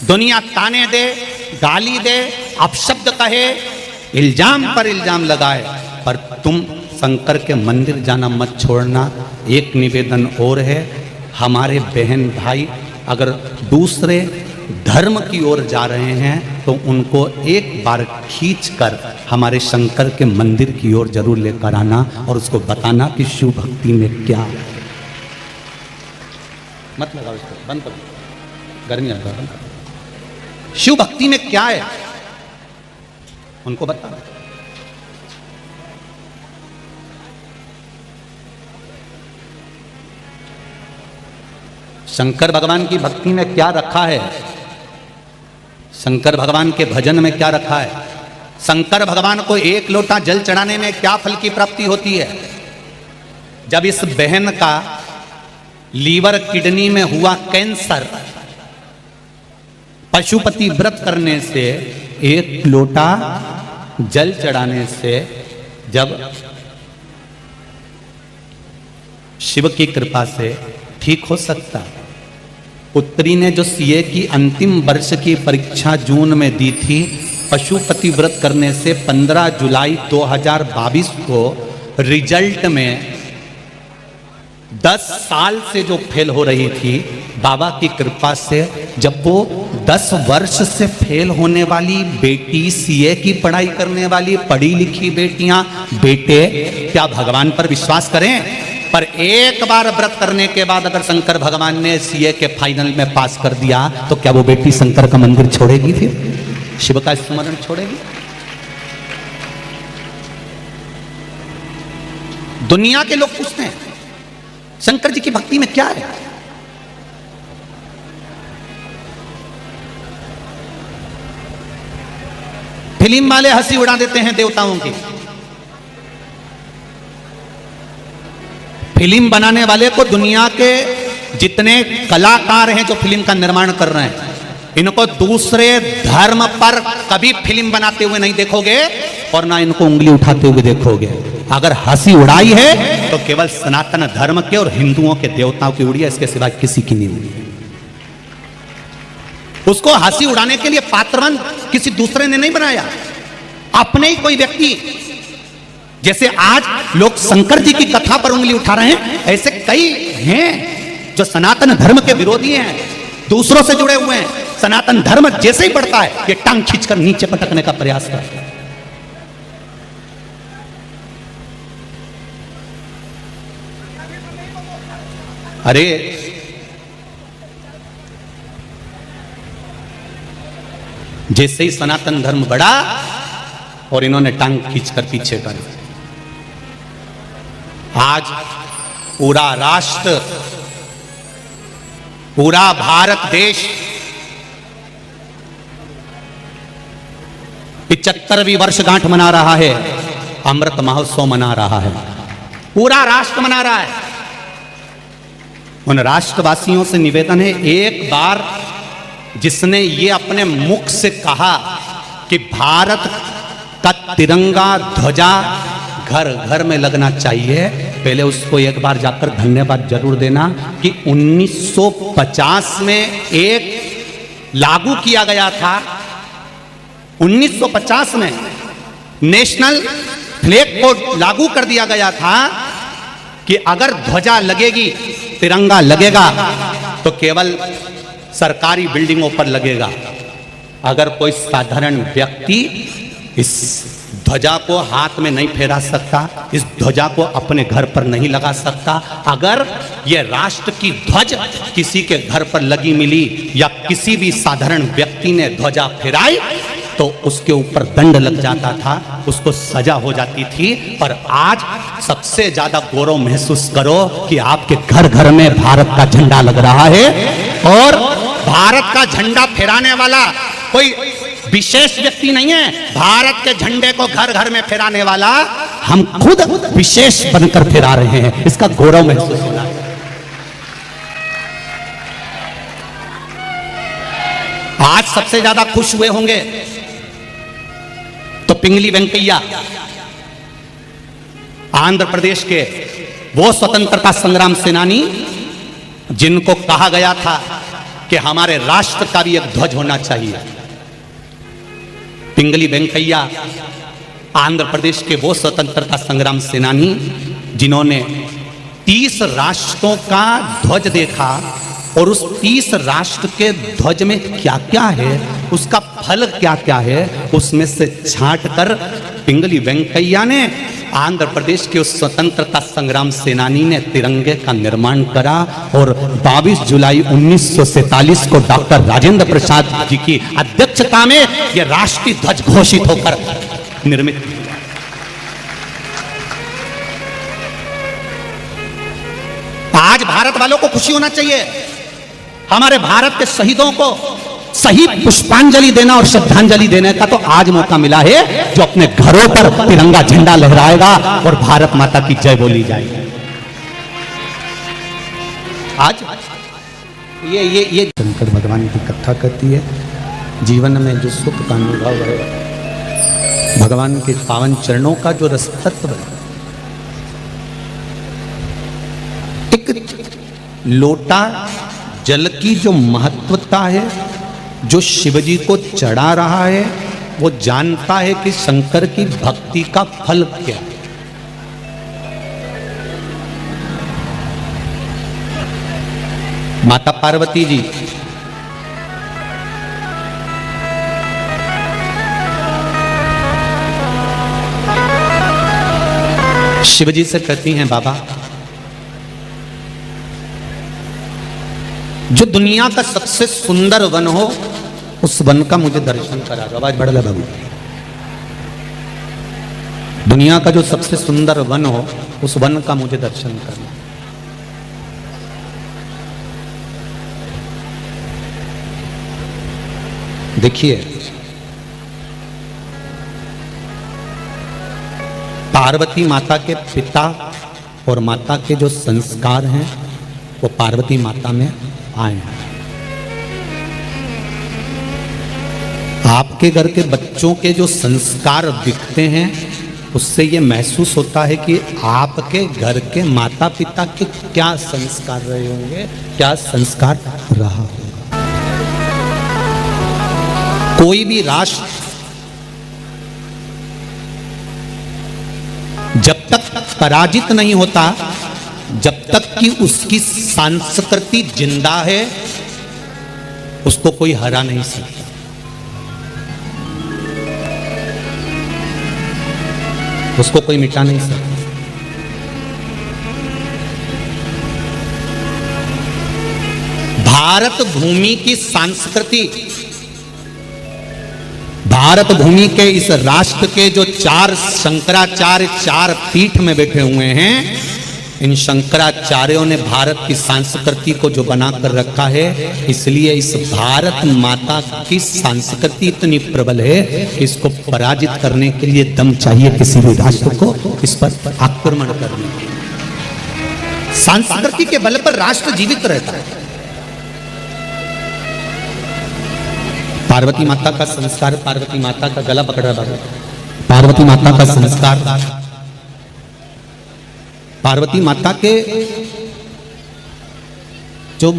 दुनिया ताने दे, गाली दे, अपशब्द कहे, इल्जाम पर इल्जाम लगाए, पर तुम शंकर के मंदिर जाना मत छोड़ना। एक निवेदन और है, हमारे बहन भाई अगर दूसरे धर्म की ओर जा रहे हैं तो उनको एक बार खींचकर हमारे शंकर के मंदिर की ओर जरूर लेकर आना और उसको बताना कि शिव भक्ति में क्या है। मत लगाओ इसको, बंद करो, गर्मी आता है, बंद करो। शिव भक्ति में क्या है उनको बताना। शंकर भगवान की भक्ति में क्या रखा है, शंकर भगवान के भजन में क्या रखा है, शंकर भगवान को एक लोटा जल चढ़ाने में क्या फल की प्राप्ति होती है। जब इस बहन का लीवर किडनी में हुआ कैंसर, पशुपति व्रत करने से, एक लोटा जल चढ़ाने से जब शिव की कृपा से ठीक हो सकता। पुत्री ने जो सीए की अंतिम वर्ष की परीक्षा जून में दी थी, पशुपति व्रत करने से 15 जुलाई 2022 को रिजल्ट में 10 साल से जो फेल हो रही थी, बाबा की कृपा से जब वो 10 वर्ष से फेल होने वाली बेटी, सीए की पढ़ाई करने वाली पढ़ी लिखी बेटियां, बेटे क्या भगवान पर विश्वास करें? पर एक बार व्रत करने के बाद अगर शंकर भगवान ने सीए के फाइनल में पास कर दिया तो क्या वो बेटी शंकर का मंदिर छोड़ेगी, फिर शिव का स्मरण छोड़ेगी? दुनिया के लोग पूछते हैं शंकर जी की भक्ति में क्या है। फिल्म वाले हंसी उड़ा देते हैं देवताओं की। फिल्म बनाने वाले को दुनिया के जितने कलाकार हैं जो फिल्म का निर्माण कर रहे हैं, इनको दूसरे धर्म पर कभी फिल्म बनाते हुए नहीं देखोगे और ना इनको उंगली उठाते हुए देखोगे। अगर हंसी उड़ाई है तो केवल सनातन धर्म के और हिंदुओं के देवताओं की उड़ी है, इसके सिवा किसी की नहीं उड़ी। उसको हंसी उड़ाने के लिए पात्रवन किसी दूसरे ने नहीं बनाया, अपने ही कोई व्यक्ति। जैसे आज लोग शंकर जी की कथा पर उंगली उठा रहे हैं, ऐसे कई हैं जो सनातन धर्म के विरोधी हैं, दूसरों से जुड़े हुए हैं। सनातन धर्म जैसे ही बढ़ता है ये टांग खींचकर नीचे पटकने का प्रयास करते हैं। अरे जैसे ही सनातन धर्म बढ़ा और इन्होंने टांग खींचकर पीछे कर, आज पूरा राष्ट्र, पूरा भारत देश 75वीं वर्षगांठ मना रहा है, अमृत महोत्सव मना रहा है, पूरा राष्ट्र मना रहा है। उन राष्ट्रवासियों से निवेदन है, एक बार जिसने ये अपने मुख से कहा कि भारत का तिरंगा ध्वजा घर घर में लगना चाहिए, पहले उसको एक बार जाकर धन्यवाद जरूर देना कि 1950 में एक लागू किया गया था। 1950 में नेशनल फ्लैग को लागू कर दिया गया था कि अगर ध्वजा लगेगी, तिरंगा लगेगा तो केवल सरकारी बिल्डिंगों पर लगेगा। अगर कोई साधारण व्यक्ति इस ध्वजा को हाथ में नहीं फहरा सकता, इस ध्वजा को अपने घर पर नहीं लगा सकता। अगर यह राष्ट्र की ध्वज किसी के घर पर लगी मिली या किसी भी साधारण व्यक्ति ने ध्वजा फहराई तो उसके ऊपर दंड लग जाता था, उसको सजा हो जाती थी। पर आज सबसे ज्यादा गौरव महसूस करो कि आपके घर घर में भारत का झंडा लग रहा है, और भारत का झंडा फहराने वाला कोई विशेष व्यक्ति नहीं है, भारत के झंडे को घर घर में फहराने वाला हम खुद विशेष बनकर फहरा रहे हैं। इसका गौरव महसूस होना है। आज सबसे ज्यादा खुश हुए होंगे तो पिंगली वेंकैया, आंध्र प्रदेश के वो स्वतंत्रता संग्राम सेनानी जिनको कहा गया था कि हमारे राष्ट्र का भी एक ध्वज होना चाहिए। पिंगली वेंकैया आंध्र प्रदेश के वो स्वतंत्रता संग्राम सेनानी जिन्होंने 30 राष्ट्रों का ध्वज देखा और उस 30 राष्ट्र के ध्वज में क्या क्या है, उसका फल क्या क्या है, उसमें से छांट कर पिंगली वेंकैया ने आंध्र प्रदेश के उस स्वतंत्रता संग्राम सेनानी ने तिरंगे का निर्माण करा और 22 जुलाई 1947 को डॉक्टर राजेंद्र प्रसाद जी की अध्यक्षता में यह राष्ट्रीय ध्वज घोषित होकर निर्मित हुआ। आज भारत वालों को खुशी होना चाहिए। हमारे भारत के शहीदों को सही पुष्पांजलि देना और श्रद्धांजलि देने का तो आज मौका मिला है, जो अपने घरों पर तिरंगा झंडा लहराएगा और भारत माता की जय बोली जाएगी। आज ये शंकर भगवान की कथा करती है। जीवन में जो सुख का अनुभव है, भगवान के पावन चरणों का जो रस तत्व है, एक लोटा जल की जो महत्वता है, जो शिवजी को चढ़ा रहा है, वो जानता है कि शंकर की भक्ति का फल क्या है। माता पार्वती जी शिवजी से कहती हैं, बाबा जो दुनिया का सबसे सुंदर वन हो, उस वन का मुझे दर्शन करा दो। आवाज बढ़ ला बाबू। दुनिया का जो सबसे सुंदर वन हो, उस वन का मुझे दर्शन करना। देखिए, पार्वती माता के पिता और माता के जो संस्कार हैं, वो पार्वती माता में आए हैं। आपके घर के बच्चों के जो संस्कार दिखते हैं, उससे ये महसूस होता है कि आपके घर के माता पिता के क्या संस्कार रहे होंगे, क्या संस्कार रहा होगा। कोई भी राष्ट्र जब तक पराजित नहीं होता, जब तक कि उसकी संस्कृति जिंदा है, उसको कोई हरा नहीं सकता। उसको कोई मिटा नहीं सकता। भारत भूमि की संस्कृति, भारत भूमि के इस राष्ट्र के जो 4 शंकराचार्य 4 पीठ में बैठे हुए हैं, इन शंकराचार्यों ने भारत की संस्कृति को जो बनाकर रखा है, इसलिए इस भारत माता की संस्कृति इतनी प्रबल है कि इसको पराजित करने के लिए दम चाहिए किसी भी राष्ट्र को इस पर आक्रमण करने के लिए। संस्कृति के बल पर राष्ट्र जीवित रहता है। पार्वती माता का संस्कार, पार्वती माता का गला पकड़ रहा है। पार्वती माता का संस्कार, पार्वती माता के जो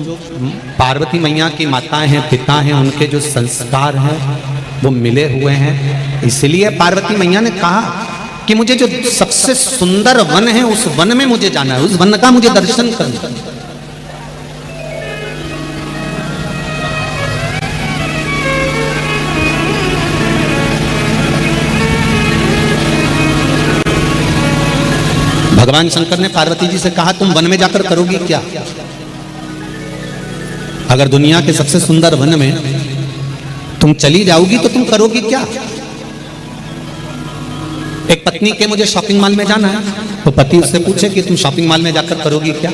पार्वती मैया की माताएं हैं, पिता हैं, उनके जो संस्कार हैं वो मिले हुए हैं। इसलिए पार्वती मैया ने कहा कि मुझे जो सबसे सुंदर वन है, उस वन में मुझे जाना है, उस वन का मुझे दर्शन करना है। भगवान शंकर ने पार्वती जी से कहा, तुम वन में जाकर करोगी क्या? अगर दुनिया के सबसे सुंदर वन में तुम चली जाओगी तो तुम करोगी क्या? एक पत्नी के मुझे शॉपिंग मॉल में जाना है, तो पति उससे पूछे कि तुम शॉपिंग मॉल में जाकर करोगी क्या?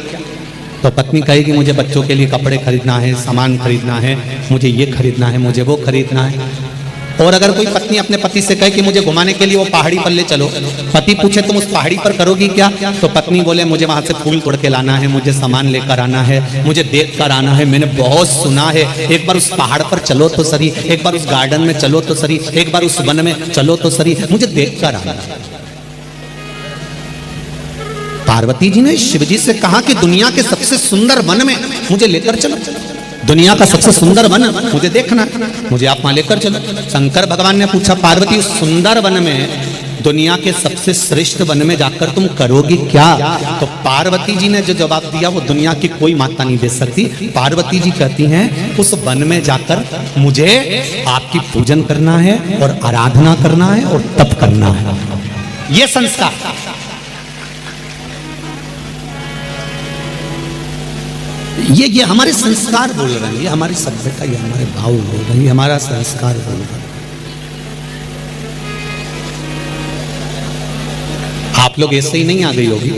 तो पत्नी कहेगी मुझे बच्चों के लिए कपड़े खरीदना है, सामान खरीदना है, मुझे ये खरीदना है, मुझे वो खरीदना है। और अगर कोई पत्नी अपने पति से कहे कि मुझे घुमाने के लिए वो पहाड़ी पर ले चलो, पति पूछे तुम उस पहाड़ी पर करोगी क्या? तो पत्नी बोले मुझे वहां से फूल तोड़ के लाना है, मुझे सामान लेकर आना है, मुझे देख कर आना है, मैंने बहुत सुना है, एक बार उस पहाड़ पर चलो तो सही, एक बार उस गार्डन में चलो तो सही, एक बार उस वन में चलो तो सही, मुझे देख कर आना है। पार्वती जी ने शिवजी से कहा कि दुनिया के सबसे सुंदर वन में मुझे लेकर चलो। दुनिया का सबसे सुंदर वन मुझे देखना, मुझे आप वहां लेकर चलो। शंकर भगवान ने पूछा पार्वती उस सुंदर वन में, दुनिया के सबसे श्रेष्ठ वन में जाकर तुम करोगी क्या? तो पार्वती जी ने जो जवाब दिया वो दुनिया की कोई माता नहीं दे सकती। पार्वती जी कहती हैं उस वन में जाकर मुझे आपकी पूजन करना है और आराधना करना है और तप करना है। ये संस्कार, ये हमारे संस्कार बोल रहे हैं, ये हमारी सभ्यता, ये हमारे भाव बोल रहे हैं, ये हमारा संस्कार बोल रहे हैं। आप लोग ऐसे ही नहीं आ गई होगी,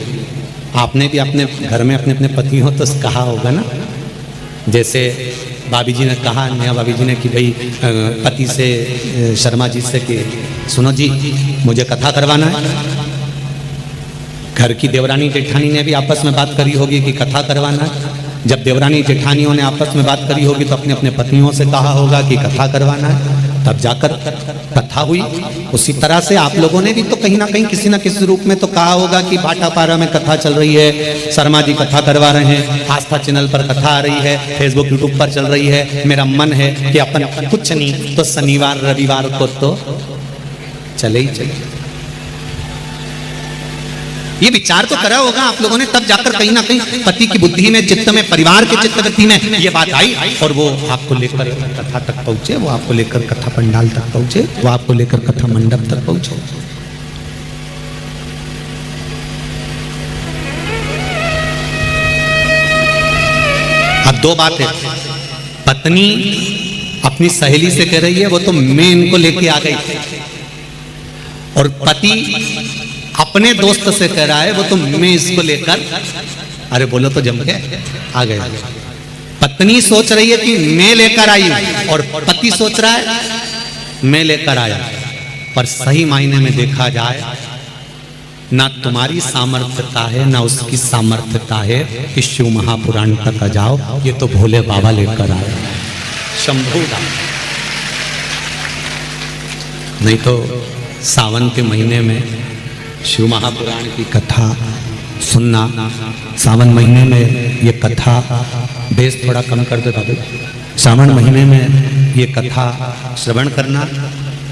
आपने भी अपने घर में अपने अपने पति हो तो कहा होगा ना, जैसे भाभी जी ने कहा, नया भाभी जी ने कि भाई पति से, शर्मा जी से कि सुनो जी मुझे कथा करवाना है। घर की देवरानी जेठानी ने भी आपस में बात करी होगी कि कथा करवाना है। जब देवरानी जेठानियों ने आपस में बात करी होगी तो अपने अपने पत्नियों से कहा होगा कि कथा करवाना है, तब जाकर कथा हुई। उसी तरह से आप लोगों ने भी तो कहीं ना कहीं किसी ना किसी रूप में तो कहा होगा कि भाटापारा में कथा चल रही है, शर्मा जी कथा करवा रहे हैं, आस्था चैनल पर कथा आ रही है, फेसबुक यूट्यूब पर चल रही है, मेरा मन है कि अपन कुछ नहीं तो शनिवार रविवार को तो चले ही चले। ये विचार तो करा होगा आप लोगों ने, तब जाकर कहीं ना कहीं पति की बुद्धि में, चित्त में, परिवार के चित्त वृत्ति में ये बात आई और वो आपको लेकर कथा तक पहुंचे, वो आपको लेकर कथा पंडाल तक पहुंचे, वो आपको लेकर कथा मंडप तक पहुंचे। अब दो बातें, पत्नी अपनी सहेली से कह रही है वो तो मैं इनको लेके आ गई, और पति अपने दोस्त से कह रहा है वो तो मैं इसको लेकर, अरे बोलो तो जम के आ गए। पत्नी सोच रही है कि मैं लेकर आई और पति सोच रहा है मैं लेकर आया। पर सही मायने में देखा जाए ना तुम्हारी सामर्थ्यता है ना उसकी सामर्थ्यता है कि शिव महापुराण तक आ जाओ, ये तो भोले बाबा लेकर आए, शंभू दास। नहीं तो सावन के महीने में शिव महापुराण की कथा सुनना, सावन महीने में ये कथा, बेस थोड़ा कम कर दे बाबू, सावन महीने में ये कथा श्रवण करना,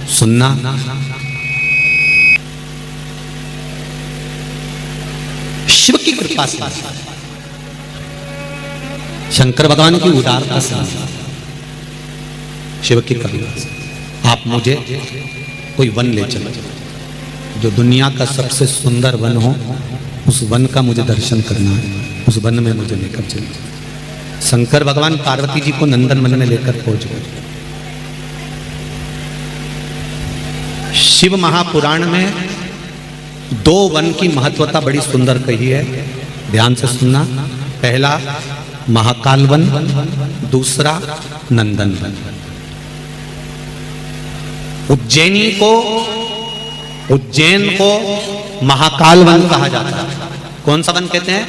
सुनना, शिव की कृपा से, शंकर भगवान की उदारता से, शिव की कृपा से आप मुझे कोई वन ले चलो, जो दुनिया का सबसे सुंदर वन हो, उस वन का मुझे दर्शन करना है, उस वन में मुझे लेकर चलिए। शंकर भगवान पार्वती जी को नंदन वन में लेकर पहुंच गए। शिव महापुराण में दो वन की महत्वता बड़ी सुंदर कही है, ध्यान से सुनना। पहला महाकाल वन, दूसरा नंदन वन। उज्जैन को महाकाल वन कहा जाता है। कौन सा वन कहते हैं?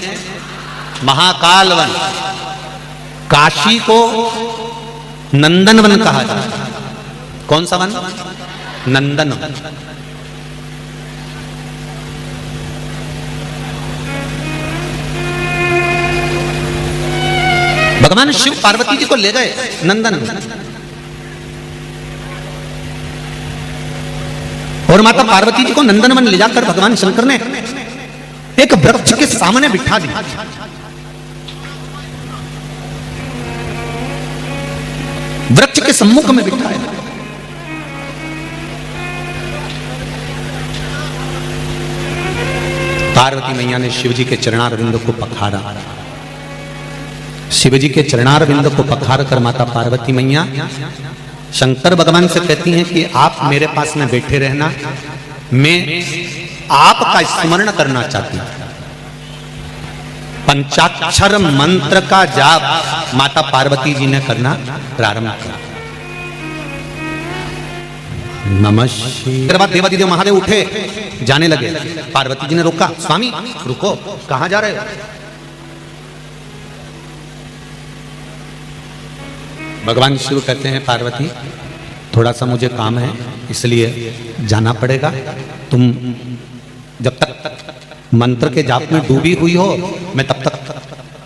महाकाल वन। काशी को नंदन वन कहा जाता है। कौन सा वन? नंदन वन। भगवान शिव पार्वती जी को ले गए नंदन वन, और माता पार्वती जी को नंदन वन ले जाकर भगवान शंकर ने एक वृक्ष के सामने बिठा दिया। वृक्ष के सम्मुख में बिठाया। पार्वती मैया ने शिव जी के चरणारविंद को पखारा। शिव जी के चरणारविंद को पखार कर माता पार्वती मैया शंकर भगवान से कहती हैं कि आप मेरे पास में बैठे रहना, मैं आपका स्मरण करना चाहती हूं। पंचाक्षर मंत्र का जाप माता पार्वती जी ने करना प्रारंभ किया। नमः शिवाय। बाद देवादिदेव महादेव उठे, जाने लगे। पार्वती जी ने रोका, स्वामी रुको, कहां जा रहे हो? भगवान शिव कहते हैं पार्वती थोड़ा सा मुझे काम है इसलिए जाना पड़ेगा, तुम जब तक मंत्र के जाप में डूबी हुई हो मैं तब तक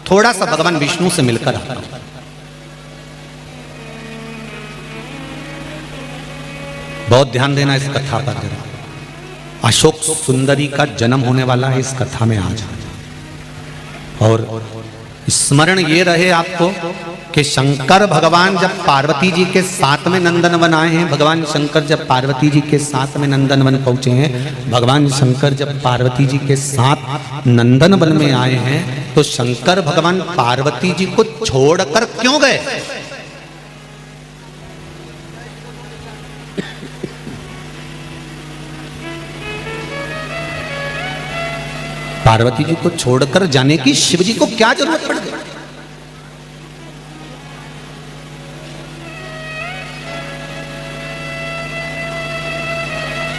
थोड़ा सा भगवान विष्णु से मिलकर आता हूं। बहुत ध्यान देना इस कथा पर जरा। अशोक सुंदरी का जन्म होने वाला है इस कथा में आज। और स्मरण ये रहे आपको कि शंकर भगवान जब पार्वती जी के साथ में नंदनवन आए हैं, भगवान शंकर जब पार्वती जी के साथ में नंदनवन पहुंचे हैं, भगवान शंकर जब पार्वती जी के साथ नंदनवन में आए हैं, तो शंकर भगवान पार्वती जी को छोड़कर क्यों गए? पार्वती जी को छोड़कर जाने की शिव जी को क्या जरूरत पड़ गई?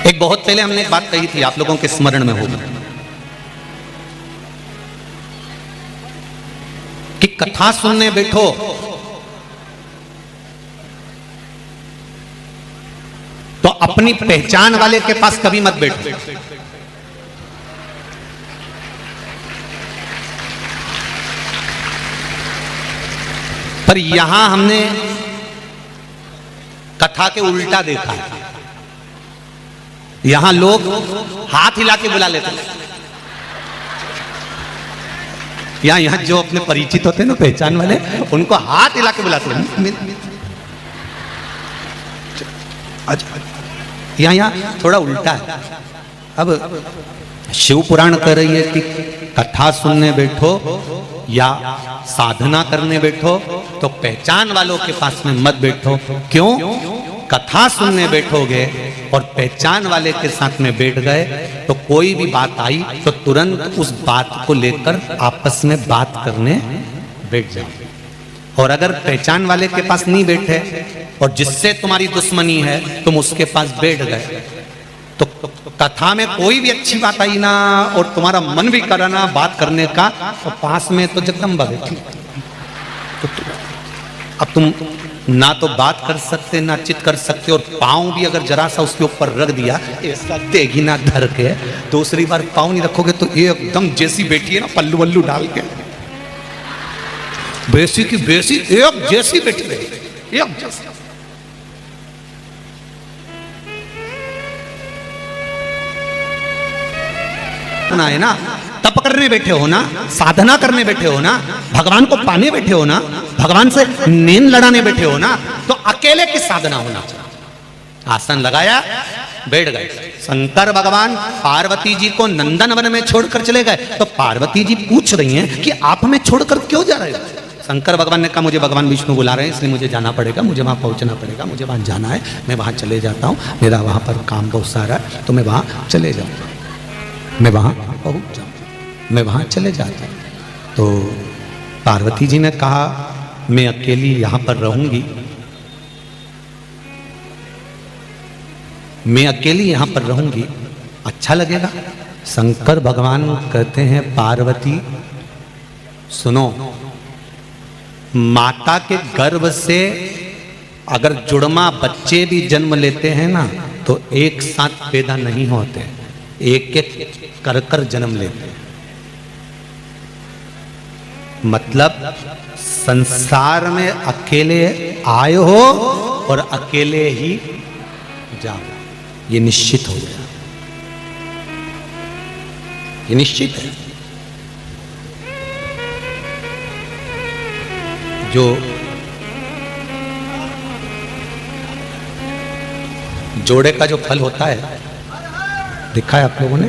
एक बहुत पहले हमने एक बात कही थी, आप लोगों के स्मरण में होगा, कि कथा सुनने बैठो तो अपनी पहचान वाले के पास कभी मत बैठो। पर यहां हमने कथा के उल्टा देखा है। यहां लोग हाथ हिला के बुला लेते हैं। यहां जो अपने परिचित होते हैं ना, पहचान वाले, उनको हाथ हिला के बुलाते हैं। यहां थोड़ा उल्टा है। अब शिव पुराण कह रही है कि कथा सुनने बैठो या साधना करने बैठो तो पहचान वालों के पास में मत बैठो। क्यों? कथा सुनने बैठोगे और पहचान वाले के साथ में बैठ गए तो कोई भी बात आई तो तुरंत उस बात को लेकर आपस में बात करने बैठ जाओ। और अगर पहचान वाले के पास नहीं बैठे और जिससे तुम्हारी दुश्मनी है तुम उसके पास बैठ गए तो कथा में कोई भी अच्छी बात आई ना और तुम्हारा मन भी कराना बात करने का, तो पास में तो जगदम्बा बैठी। तो अब तुम ना तो बात कर सकते ना चित कर सकते, और पाँव भी अगर जरा सा उसके ऊपर रख दिया ऐसा तेगी ना धर के, दूसरी बार पाँव नहीं रखोगे तो ये एकदम जैसी बैठी है ना, पल्लू वल्लू डाल के बेसी की बेसी एक जैसी बैठी रही, एक जैसी। है ना, तप करने बैठे हो ना, साधना करने बैठे हो ना, भगवान को पाने बैठे हो ना, भगवान से नींद लड़ाने बैठे हो ना, तो अकेले की साधना होना चाहिए। आसन लगाया, बैठ गए। शंकर भगवान पार्वती जी को नंदनवन में छोड़कर चले गए तो पार्वती जी पूछ रही हैं कि आप हमें छोड़कर क्यों जा रहे हो? शंकर भगवान ने कहा मुझे भगवान विष्णु बुला रहे हैं इसलिए मुझे जाना पड़ेगा, मुझे वहां पहुंचना पड़ेगा, मुझे वहां जाना है, मैं वहां चले जाता हूं, मेरा वहां पर काम बहुत सारा है तो मैं वहां चले जाऊंगा, मैं वहां पहुंच जाऊं, मैं वहां चले जाता हूं। तो पार्वती जी ने कहा मैं अकेली यहां पर रहूंगी, मैं अकेली यहां पर रहूंगी, अच्छा लगेगा? शंकर भगवान कहते हैं पार्वती सुनो, माता के गर्भ से अगर जुड़मा बच्चे भी जन्म लेते हैं ना तो एक साथ पैदा नहीं होते, एक एक कर कर जन्म लेते हैं। मतलब संसार में अकेले आए हो और अकेले ही जाओ, ये निश्चित हो गया, ये निश्चित है। जो जोड़े का जो फल होता है देखा है आप लोगों ने,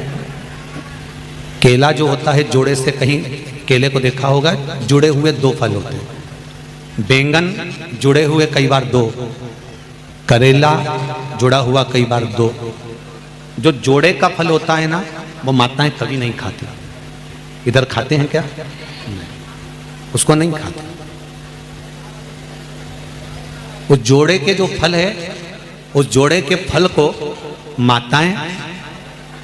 केला जो होता है जोड़े से, कहीं केले को देखा होगा, जुड़े हुए दो फल होते हैं। बैंगन जुड़े हुए कई बार दो, करेला जुड़ा हुआ कई बार दो। जो जोड़े का फल होता है ना वो माताएं कभी नहीं खाती। इधर खाते हैं क्या? नहीं, उसको नहीं खाते। वो जोड़े के जो फल है, उस जोड़े के फल को माताएं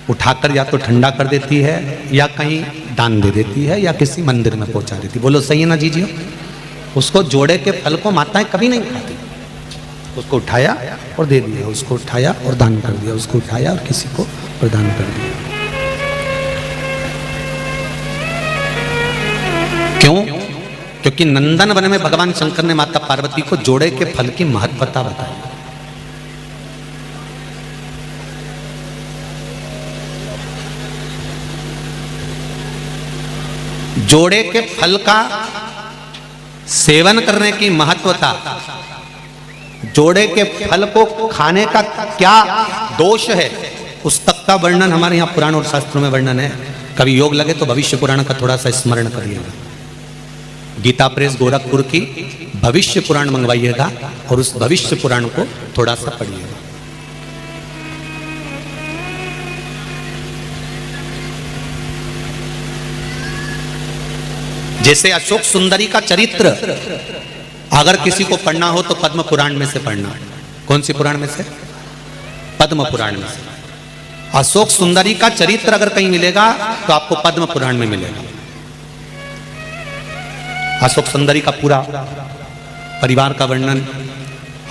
उठाकर या तो ठंडा कर देती है या कहीं दान दे देती है या किसी मंदिर में पहुंचा देती। बोलो सही है ना जीजियो? उसको जोड़े के फल को माताएं कभी नहीं खाती। उसको उठाया और दे दिया, उसको उठाया और दान कर दिया, उसको उठाया और किसी को प्रदान कर दिया। क्यों? क्योंकि नंदन वन में भगवान शंकर ने माता पार्वती को जोड़े के फल की महत्वता बताई। जोड़े के फल का सेवन करने की महत्वता, जोड़े के फल को खाने का क्या दोष है, उस तक का वर्णन हमारे यहाँ पुराण और शास्त्रों में वर्णन है। कभी योग लगे तो भविष्य पुराण का थोड़ा सा स्मरण करिएगा। गीता प्रेस गोरखपुर की भविष्य पुराण मंगवाइएगा और उस भविष्य पुराण को थोड़ा सा पढ़िएगा। जैसे अशोक सुंदरी का चरित्र अगर किसी को पढ़ना हो तो पद्म पुराण में से पढ़ना। कौन सी पुराण में से? पद्म पुराण में से। अशोक सुंदरी का चरित्र अगर कहीं मिलेगा तो आपको पद्म पुराण में मिलेगा। अशोक सुंदरी का पूरा परिवार का वर्णन,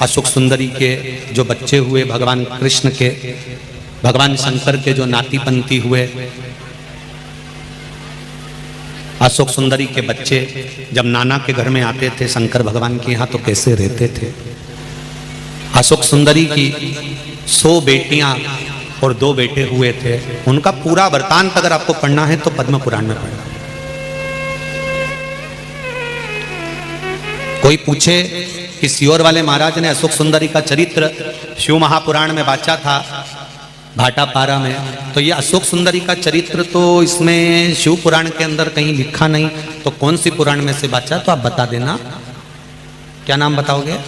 अशोक सुंदरी के जो बच्चे हुए भगवान कृष्ण के, भगवान शंकर के जो नाती पंथी हुए, अशोक सुंदरी के बच्चे जब नाना के घर में आते थे शंकर भगवान के यहाँ तो कैसे रहते थे। अशोक सुंदरी की 100 बेटियां और 2 बेटे हुए थे। उनका पूरा वृतांत अगर आपको पढ़ना है तो पद्म पुराण में पढ़ना। कोई पूछे कि सियोर वाले महाराज ने अशोक सुंदरी का चरित्र शिव महापुराण में बांचा था भाटापारा में, तो ये अशोक सुंदरी का चरित्र तो इसमें शिव पुराण के अंदर कहीं लिखा नहीं, तो कौन सी पुराण में से बांचा? तो आप बता देना। क्या नाम बताओगे?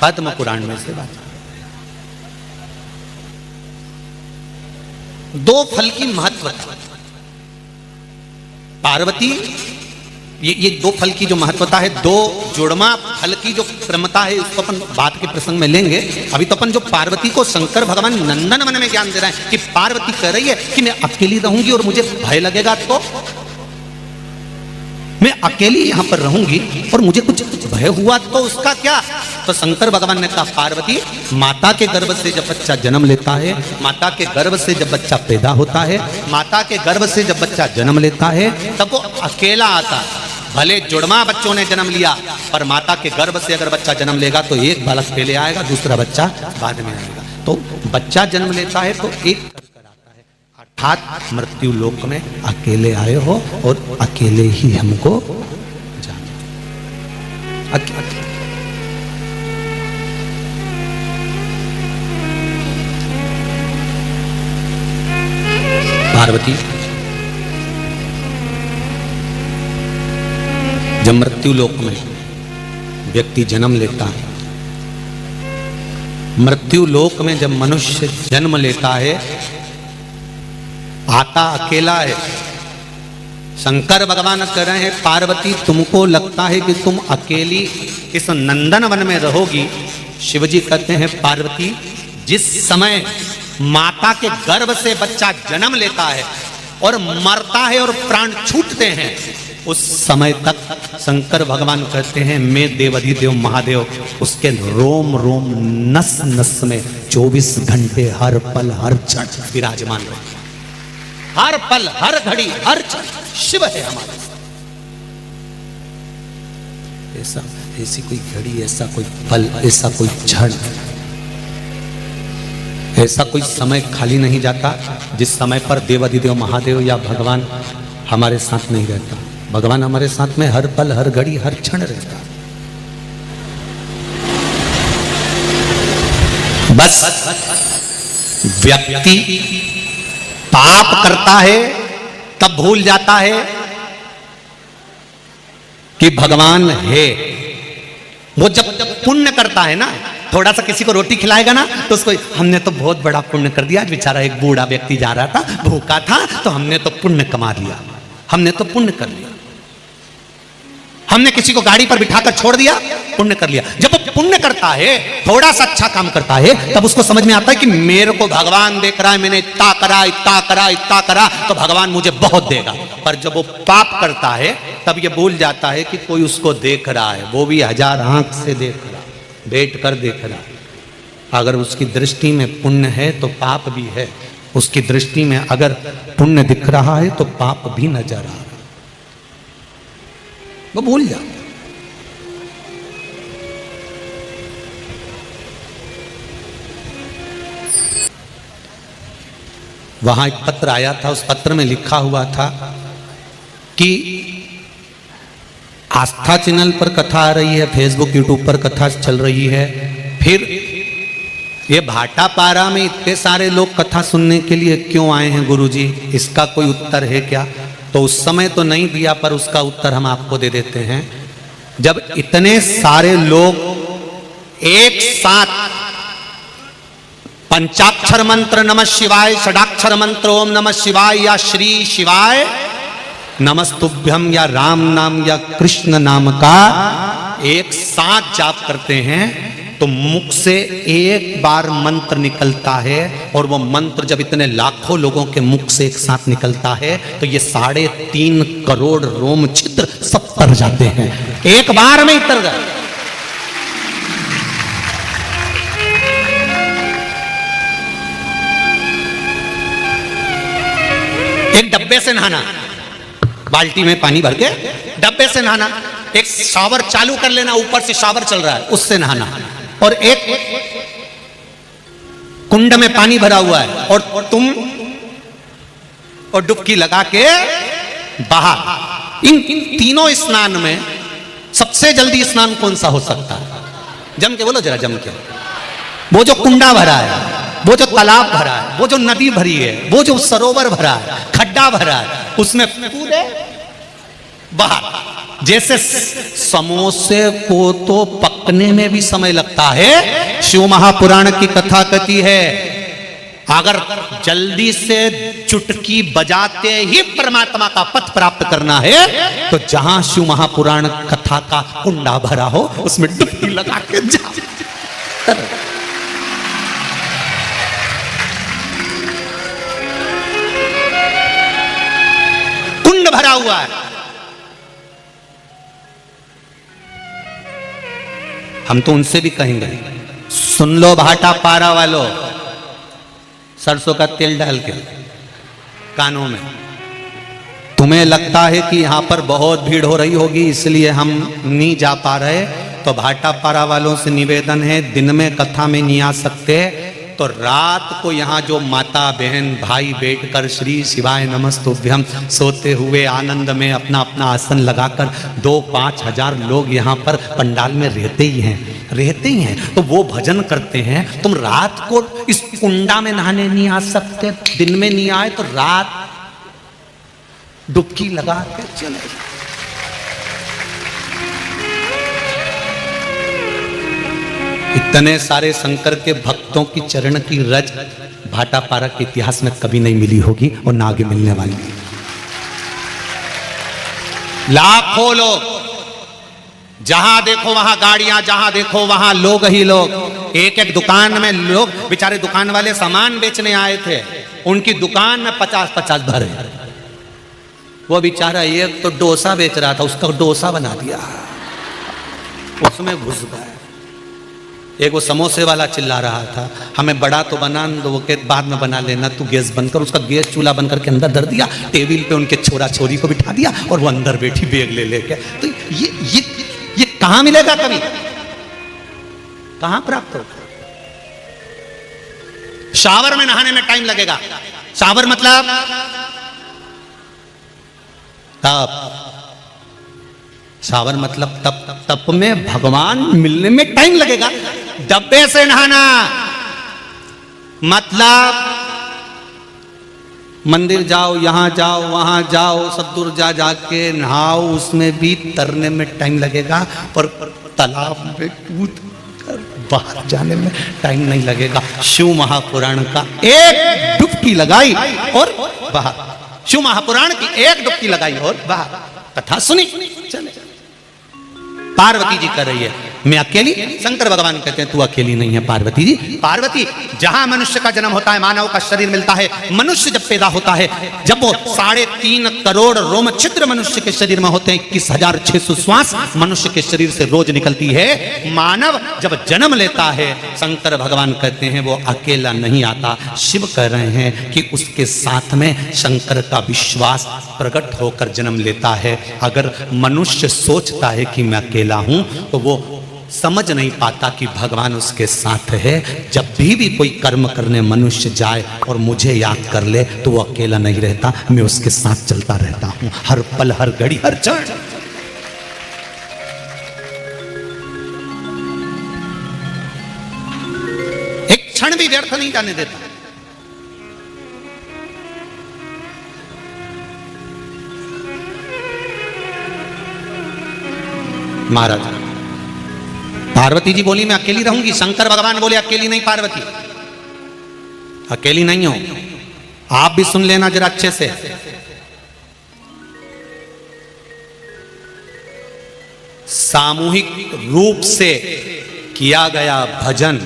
पद्म पुराण में से बांचा। 2 फल की महत्वता, पार्वती, ये 2 फल की जो महत्वता है, 2 जुड़मा फल की जो क्रमता है, उसको अपन बात के प्रसंग में लेंगे। अभी तो अपन जो पार्वती को शंकर भगवान नंदन वन में ज्ञान दे रहे हैं कि पार्वती कह रही है कि मैं अकेली रहूंगी और मुझे भय लगेगा, तो मैं अकेली यहां पर रहूंगी और मुझे कुछ भय हुआ तो उसका क्या? तो शंकर भगवान ने कहा पार्वती, माता के गर्भ से जब बच्चा जन्म लेता है, माता के गर्भ से जब बच्चा पैदा होता है, माता के गर्भ से जब बच्चा जन्म लेता है तब वो अकेला आता है। भले जुड़वा बच्चों ने जन्म लिया पर माता के गर्भ से अगर बच्चा जन्म लेगा तो एक बालक पहले आएगा, दूसरा बच्चा बाद में आएगा। तो बच्चा जन्म लेता है तो एक आता है, अर्थात मृत्यु लोक में अकेले आए हो और अकेले ही हमको जाना। पार्वती जब मृत्यु लोक में व्यक्ति जन्म लेता है, मृत्यु लोक में जब मनुष्य जन्म लेता है, आता अकेला है। शंकर भगवान कह रहे हैं पार्वती तुमको लगता है कि तुम अकेली इस नंदन वन में रहोगी। शिवजी कहते हैं पार्वती, जिस समय माता के गर्भ से बच्चा जन्म लेता है और मरता है और प्राण छूटते हैं, उस समय तक शंकर भगवान कहते हैं मैं देवाधिदेव महादेव उसके रोम रोम नस नस में 24 घंटे हर पल हर क्षण विराजमान रहे। हर पल हर घड़ी हर क्षण शिव है हमारे साथ। ऐसा ऐसी कोई घड़ी, ऐसा कोई पल, ऐसा कोई क्षण, ऐसा कोई समय खाली नहीं जाता जिस समय पर देवाधिदेव महादेव या भगवान हमारे साथ नहीं रहता। भगवान हमारे साथ में हर पल हर घड़ी हर क्षण रहता। बस व्यक्ति पाप करता है तब भूल जाता है कि भगवान है। वो जब पुण्य करता है ना, थोड़ा सा किसी को रोटी खिलाएगा ना तो उसको हमने तो बहुत बड़ा पुण्य कर दिया। आज बेचारा एक बूढ़ा व्यक्ति जा रहा था, भूखा था, तो हमने तो पुण्य कमा लिया, हमने तो पुण्य कर लिया। हमने किसी को गाड़ी पर बिठाकर छोड़ दिया, पुण्य कर लिया। जब वो पुण्य करता है, थोड़ा सा अच्छा काम करता है, तब उसको समझ में आता है कि मेरे को भगवान देख रहा है, मैंने इतना करा इतना करा इतना करा तो भगवान मुझे बहुत देगा। पर जब वो पाप करता है तब ये भूल जाता है कि कोई उसको देख रहा है, वो भी 1000 आंख से देख रहा, बैठ कर देख रहा। अगर उसकी दृष्टि में पुण्य है तो पाप भी है, उसकी दृष्टि में अगर पुण्य दिख रहा है तो पाप भी नजर आ रहा, वो भूल जा। वहां एक पत्र आया था, उस पत्र में लिखा हुआ था कि आस्था चैनल पर कथा आ रही है, फेसबुक यूट्यूब पर कथा चल रही है, फिर ये भाटापारा में इतने सारे लोग कथा सुनने के लिए क्यों आए हैं गुरुजी, इसका कोई उत्तर है क्या? तो उस समय तो नहीं दिया, पर उसका उत्तर हम आपको दे देते हैं। जब इतने सारे लोग एक साथ पंचाक्षर मंत्र नमः शिवाय, षडाक्षर मंत्र ओम नमः शिवाय या श्री शिवाय नमस्तुभ्यम या राम नाम या कृष्ण नाम का एक साथ जाप करते हैं, तो मुख से एक बार मंत्र निकलता है, और वो मंत्र जब इतने लाखों लोगों के मुख से एक साथ निकलता है तो ये 3.5 करोड़ रोम छिद्र सब तर जाते हैं, एक बार में ही तर गए। एक डब्बे से नहाना, बाल्टी में पानी भर के डब्बे से नहाना, एक शावर चालू कर लेना, ऊपर से शावर चल रहा है उससे नहाना, और एक कुंड में पानी भरा हुआ है और तुम और डुबकी लगा के बाहर। इन तीनों स्नान में सबसे जल्दी स्नान कौन सा हो सकता है? जम के बोलो जरा, जम के। वो जो कुंडा भरा है, वो जो तालाब भरा है, वो जो नदी भरी है, वो जो सरोवर भरा है, खड्डा भरा है, उसमें कूदे बाहर। जैसे समोसे को तो पकने में भी समय लगता है, शिव महापुराण की कथा कहती है अगर जल्दी से चुटकी बजाते ही परमात्मा का पथ प्राप्त करना है तो जहां शिव महापुराण कथा का कुंडा भरा हो उसमें डुबकी लगा के जा। कुंड भरा हुआ है, हम तो उनसे भी कहेंगे सुन लो भाटापारा वालों, सरसों का तेल डाल के कानों में। तुम्हें लगता है कि यहां पर बहुत भीड़ हो रही होगी इसलिए हम नहीं जा पा रहे, तो भाटापारा वालों से निवेदन है दिन में कथा में नहीं आ सकते तो रात को यहाँ जो माता बहन भाई बैठकर श्री शिवाय नमस्तुभ्यम सोते हुए आनंद में अपना अपना आसन लगाकर 2-5 हजार लोग यहाँ पर पंडाल में रहते ही हैं, तो वो भजन करते हैं। तुम रात को इस कुंडा में नहाने नहीं आ सकते, दिन में नहीं आए तो रात डुबकी लगा के चले। इतने सारे शंकर के भक्तों की चरण की रज भाटापारा के इतिहास में कभी नहीं मिली होगी और ना आगे मिलने वाली। लाखों लोग, जहां देखो वहां गाड़ियां, जहां देखो वहां लोग ही लोग। एक एक दुकान में लोग, बेचारे दुकान वाले सामान बेचने आए थे, उनकी दुकान में 50-50 भरे। वो बेचारा एक तो डोसा बेच रहा था, उसका डोसा बना दिया, उसमें घुस गए। एक वो समोसे वाला चिल्ला रहा था हमें बड़ा तो बना दो, वो के बाद में बना लेना, तू गैस बंद कर। उसका गैस चूल्हा बंद करके अंदर धर दिया, टेबल पे उनके छोरा छोरी को बिठा दिया और वो अंदर बैठी बैग ले लेके। तो ये कहां मिलेगा, कभी कहां प्राप्त होगा? शावर में नहाने में टाइम लगेगा। शावर मतलब तप, शावर मतलब तप। तप में भगवान मिलने में टाइम लगेगा। डब्बे से नहाना मतलब मंदिर जाओ, यहां जाओ, वहां जाओ, सब दूर जा जाके नहाओ, उसमें भी तरने में टाइम लगेगा, और तालाब में कूद कर बाहर जाने में टाइम नहीं लगेगा। शिव महापुराण का एक डुबकी लगाई और बाहर, शिव महापुराण की एक डुबकी लगाई और बाहर, कथा सुनी, चले। पार्वती जी कर रही है, मैं अकेली? शंकर भगवान कहते हैं तू अकेली नहीं है पार्वती जी। पार्वती, जहां मनुष्य का जन्म होता है, मानव का शरीर मिलता है, मनुष्य जब पैदा होता है, जब वो 3.5 करोड़ रोम छिद्र मनुष्य के शरीर में होते हैं, 21,600 श्वास मनुष्य के शरीर से रोज निकलती है। मानव जब जन्म लेता है, शंकर भगवान कहते हैं वो अकेला नहीं आता। शिव कह रहे हैं कि उसके साथ में शंकर का विश्वास प्रकट होकर जन्म लेता है। अगर मनुष्य सोचता है कि मैं अकेला हूं तो वो समझ नहीं पाता कि भगवान उसके साथ है। जब भी कोई कर्म करने मनुष्य जाए और मुझे याद कर ले तो वो अकेला नहीं रहता, मैं उसके साथ चलता रहता हूं, हर पल, हर घड़ी, हर क्षण। क्षण भी व्यर्थ नहीं जाने देता। महाराज पार्वती जी बोली मैं अकेली रहूंगी, शंकर भगवान बोले अकेली नहीं पार्वती, अकेली नहीं हो। आप भी सुन लेना जरा अच्छे से। सामूहिक रूप से किया गया भजन,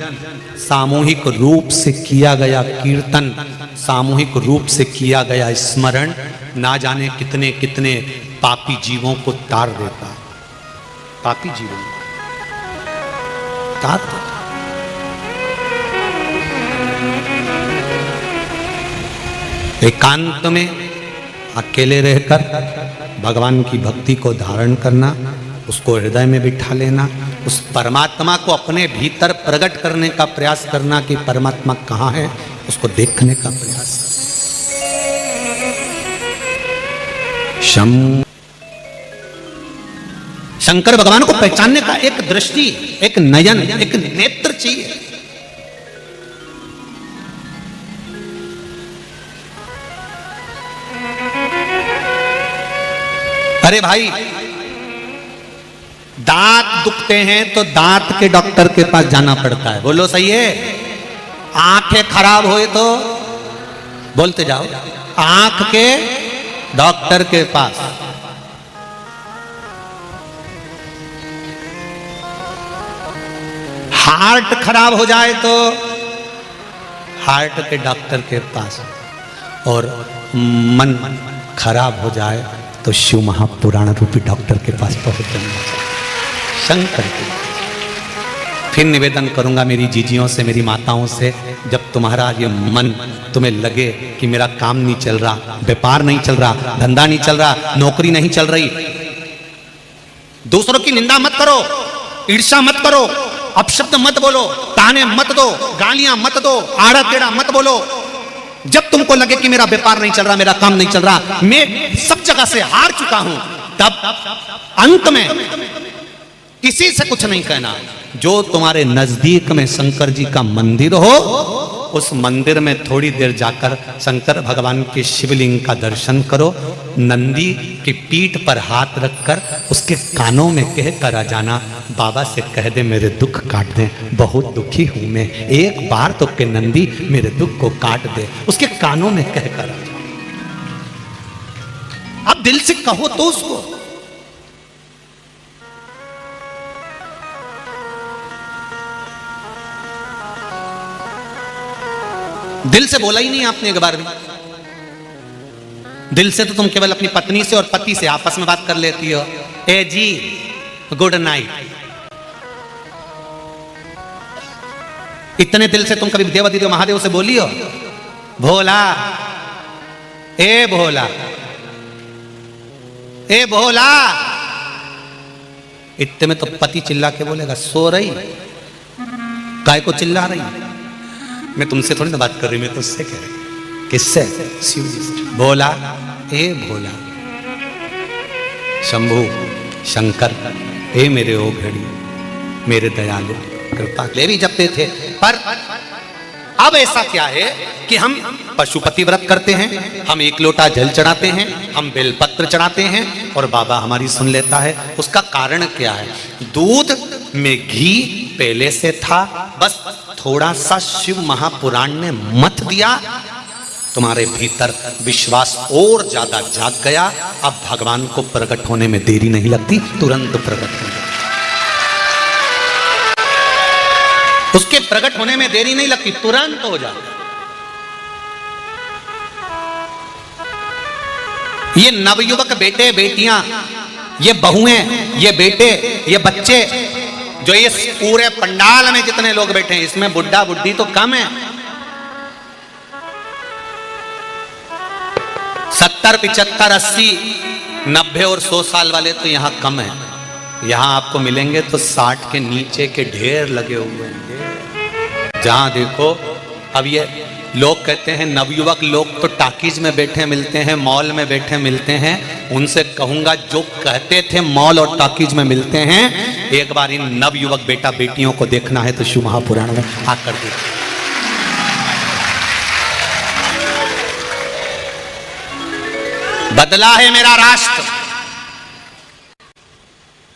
सामूहिक रूप से किया गया कीर्तन, सामूहिक रूप से किया गया स्मरण ना जाने कितने कितने पापी जीवों को तार देता। पापी जीवों तार देता। एकांत में अकेले रहकर भगवान की भक्ति को धारण करना, उसको हृदय में बिठा लेना, उस परमात्मा को अपने भीतर प्रकट करने का प्रयास करना कि परमात्मा कहाँ है, उसको देखने का प्रयास। शंकर भगवान को पहचानने का एक दृष्टि, एक नयन, एक नेत्र चाहिए। अरे भाई दांत दुखते हैं तो दांत के डॉक्टर के पास जाना पड़ता है, बोलो सही है। आंखें खराब हुए तो बोलते जाओ, आंख के डॉक्टर के पास। हार्ट खराब हो जाए तो हार्ट के डॉक्टर के पास, और मन खराब हो जाए तो शिव महापुराण रूपी डॉक्टर के पास पहुंच जाना चाहिए, शंकर के। फिर निवेदन करूंगा मेरी जीजियों से, मेरी माताओं से, जब तुम्हारा ये मन तुम्हें लगे कि मेरा काम नहीं चल रहा, व्यापार नहीं चल रहा, धंधा नहीं चल रहा, नौकरी नहीं चल रही, दूसरों की निंदा मत करो, ईर्ष्या मत करो, अपशब्द मत बोलो, ताने मत दो, गालियां मत दो, आड़ा टेढ़ा मत बोलो। जब तुमको लगे कि मेरा व्यापार नहीं चल रहा, मेरा काम नहीं चल रहा, मैं सब जगह से हार चुका हूं, तब अंत में किसी से कुछ नहीं कहना। जो तुम्हारे नजदीक में शंकर जी का मंदिर हो, उस मंदिर में थोड़ी देर जाकर शंकर भगवान के शिवलिंग का दर्शन करो, नंदी की पीठ पर हाथ रखकर उसके कानों में कह कर आ जाना, बाबा से कह दे मेरे दुख काट दे, बहुत दुखी हूं मैं, एक बार तो के नंदी मेरे दुख को काट दे, उसके कानों में कह कर आ जाओ। अब दिल से कहो तो उसको। दिल से बोला ही नहीं आपने एक बार भी। दिल से तो तुम केवल अपनी पत्नी से और पति से आपस में बात कर लेती हो, ए जी गुड नाइट। इतने दिल से तुम कभी देवाधिदेव महादेव से बोली हो, भोला ए भोला ए भोला? इतने में तो पति चिल्ला के बोलेगा, सो रही काय को चिल्ला रही? मैं तुमसे थोड़ी ना बात कर रही, मैं तुझसे कह रही। किससे? शिव जी से। भोला ए भोला, शंभू शंकर ए मेरे ओ घड़ी, मेरे दयालु कृपा ले भी जपते थे। पर अब ऐसा क्या है कि हम पशुपति व्रत करते हैं, हम एक लोटा जल चढ़ाते हैं, हम बेलपत्र चढ़ाते हैं और बाबा हमारी सुन लेता है। उसका कारण क्या है? दूध में घी पहले से था, बस थोड़ा सा शिव महापुराण ने मत दिया, तुम्हारे भीतर विश्वास और ज्यादा जाग गया। अब भगवान को प्रकट होने में देरी नहीं लगती, तुरंत प्रकट हो जाता। उसके प्रकट होने में देरी नहीं लगती, तुरंत हो जाता। ये नवयुवक बेटे बेटियां, ये बहुएं, ये बेटे, ये बच्चे, जो ये पूरे पंडाल में जितने लोग बैठे हैं, इसमें बुढ़ा बुढ़ी तो कम है। 70, 75, 80, 90 और 100 साल वाले तो यहां कम है। यहां आपको मिलेंगे तो 60 के नीचे के ढेर लगे हुए हैं। जहां देखो, अब ये लोग कहते हैं नवयुवक लोग तो टाकीज में बैठे मिलते हैं, मॉल में बैठे मिलते हैं। उनसे कहूंगा जो कहते थे मॉल और टाकीज में मिलते हैं, एक बार इन नवयुवक बेटा बेटियों को देखना है तो शिव महापुराण में आकर देखो। बदला है मेरा राष्ट्र।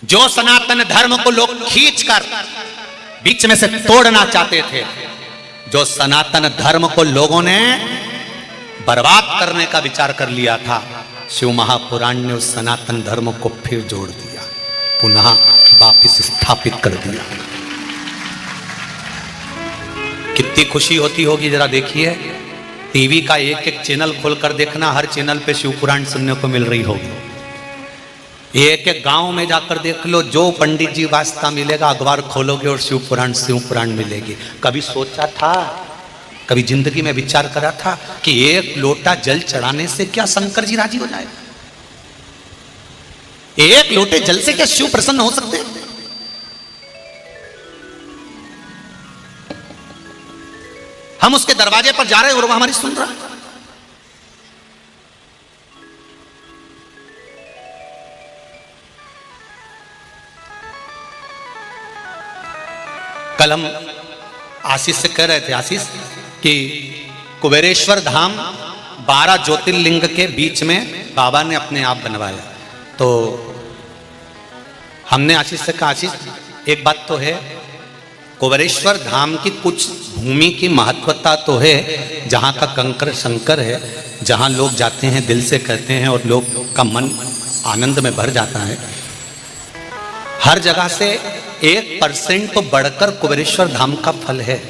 जो सनातन धर्म को लोग खींचकर बीच में से तोड़ना चाहते थे, जो सनातन धर्म को लोगों ने बर्बाद करने का विचार कर लिया था, शिव महापुराण ने उस सनातन धर्म को फिर जोड़ दिया, पुनः वापिस स्थापित कर दिया। कितनी खुशी होती होगी जरा देखिए, टीवी का एक एक चैनल खोलकर देखना, हर चैनल पे शिव पुराण सुनने को मिल रही होगी। एक एक गांव में जाकर देख लो, जो पंडित जी वास्ता मिलेगा अखबार खोलोगे और शिव पुराण मिलेगी। कभी सोचा था, कभी जिंदगी में विचार करा था कि एक लोटा जल चढ़ाने से क्या शंकर जी राजी हो जाए? एक लोटे जल से क्या शिव प्रसन्न हो सकते हैं? हम उसके दरवाजे पर जा रहे हैं और वो हमारी सुन रहा है। कल हम आशीष से कह रहे थे, आशीष, कि कुबेरेश्वर धाम 12 ज्योतिर्लिंग के बीच में बाबा ने अपने आप बनवाया। तो हमने आशीष से कहा, आशीष एक बात तो है, कुबेरेश्वर धाम की कुछ भूमि की महत्वता तो है, जहाँ का कंकर शंकर है, जहाँ लोग जाते हैं दिल से कहते हैं और लोग का मन आनंद में भर जाता है। हर जगह से 1% तो बढ़कर कुबेरेश्वर धाम का फल है।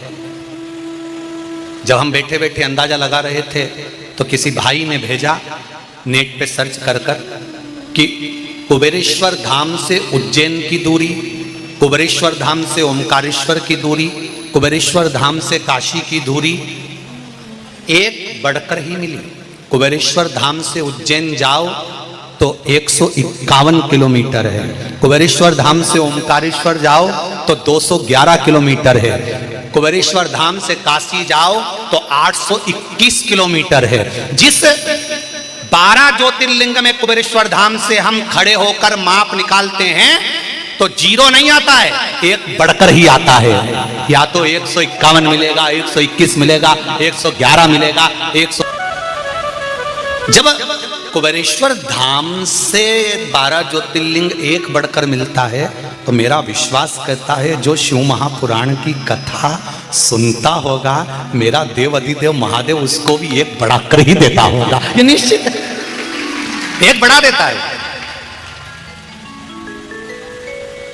जब हम बैठे बैठे अंदाजा लगा रहे थे तो किसी भाई ने भेजा नेट पे सर्च कर कि कुबेरेश्वर धाम से उज्जैन की दूरी, कुबेरेश्वर धाम से ओमकारेश्वर की दूरी, कुबेरेश्वर धाम से काशी की दूरी एक बढ़कर ही मिली। कुबेरेश्वर धाम से उज्जैन जाओ तो 151 किलोमीटर है, कुबेरेश्वर धाम से ओमकारेश्वर जाओ तो 211 किलोमीटर है, कुबेरेश्वर धाम से काशी जाओ तो 821 किलोमीटर है। जिस 12 ज्योतिर्लिंग में कुबेरेश्वर धाम से हम खड़े होकर माप निकालते हैं तो 0 नहीं आता है, एक बढ़कर ही आता है। या तो 151 मिलेगा, 121 मिलेगा, 111 मिलेगा, 100। जब कुबेरेश्वर धाम से 12 ज्योतिर्लिंग एक बढ़कर मिलता है तो मेरा विश्वास कहता है जो शिव महापुराण की कथा सुनता होगा, मेरा देव अधिदेव महादेव उसको भी एक बढ़ाकर ही देता होगा। ये निश्चित है, एक बढ़ा देता है।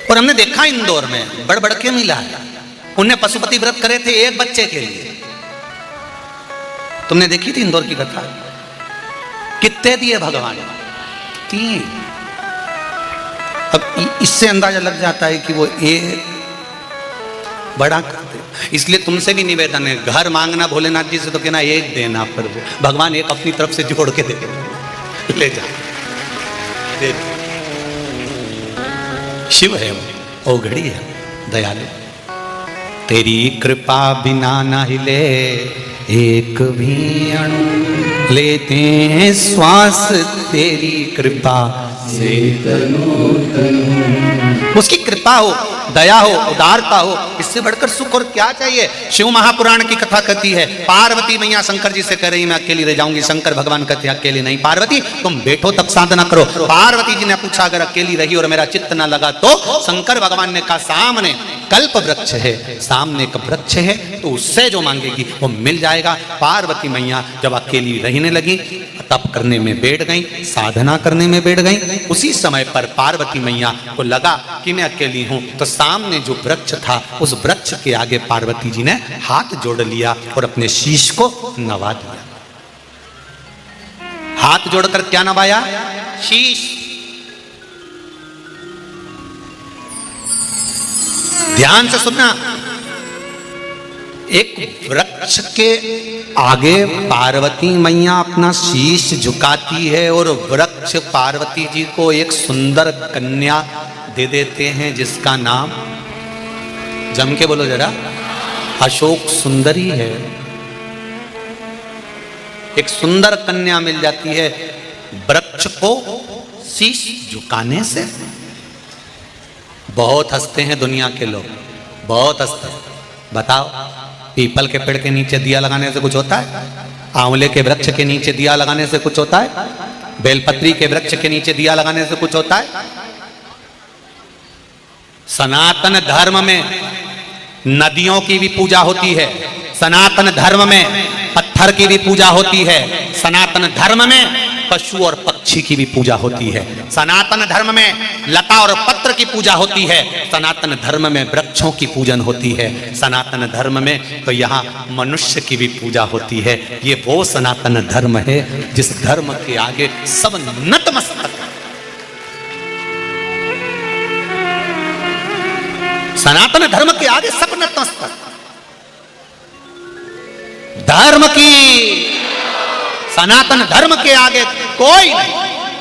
और हमने देखा इंदौर में बढ़ बढ़ के मिला है। उन्हें पशुपति व्रत करे थे एक बच्चे के लिए। तुमने देखी थी इंदौर की कथा? कितने दिए भगवान? 3। अब इससे अंदाजा लग जाता है कि वो एक बड़ा करते। इसलिए तुमसे भी निवेदन है, घर मांगना भोलेनाथ जी से तो कहना एक देना, पर भगवान एक अपनी तरफ से जोड़ के दे ले जा। शिव है वो घड़ी है दयालु। तेरी कृपा बिना न हिले एक भी अणु, लेते हैं श्वास तेरी कृपा से तनु तनु। उसकी कृपा हो, दया हो, उदारता हो, इससे बढ़कर सुख और क्या चाहिए? शिव महापुराण की कथा कहती है पार्वती मैया शंकर जी से कह रही मैं अकेली रह जाऊंगी। शंकर भगवान कहते हैं अकेली नहीं पार्वती, तुम बैठो तब साधना करो। पार्वती जी ने पूछा अगर अकेली रही और मेरा चित्त ना लगा तो? शंकर भगवान ने कहा सामने कल्प वृक्ष है, सामने का वृक्ष है, तो उससे जो मांगेगी वो मिल जाएगा। पार्वती मैया जब अकेली रहने लगी, तप करने में बैठ गई, साधना करने में बैठ गई। उसी समय पर पार्वती मैया को लगा कि मैं अकेली हूं, तो सामने जो वृक्ष था उस वृक्ष के आगे पार्वती जी ने हाथ जोड़ लिया और अपने शीश को नवा दिया। हाथ जोड़कर क्या नवाया? शीश। ध्यान से सुनना, एक वृक्ष के आगे पार्वती मैया अपना शीश झुकाती है और वृक्ष पार्वती जी को एक सुंदर कन्या दे देते हैं जिसका नाम, जम के बोलो जरा, अशोक सुंदरी है। एक सुंदर कन्या मिल जाती है वृक्ष को शीश झुकाने से। बहुत हंसते हैं दुनिया के लोग, बहुत हंसते हैं। बताओ, पीपल के पेड़ के नीचे दिया लगाने से कुछ होता है? आंवले के वृक्ष के नीचे दिया लगाने से कुछ होता है? बेलपत्री के वृक्ष के नीचे दिया लगाने से कुछ होता है? सनातन धर्म में नदियों की भी पूजा होती है, सनातन धर्म में पत्थर की भी पूजा होती है, सनातन धर्म में पशु और पक्षी की भी पूजा होती है, सनातन धर्म में लता और पत्र की पूजा होती है, सनातन धर्म में वृक्षों की पूजन होती है, सनातन धर्म में तो यहाँ मनुष्य की भी पूजा होती है। ये वो सनातन धर्म है जिस धर्म के आगे सब नतमस्तक। सनातन धर्म के आगे सब नतमस्तक। धर्म की, सनातन धर्म के आगे कोई नहीं।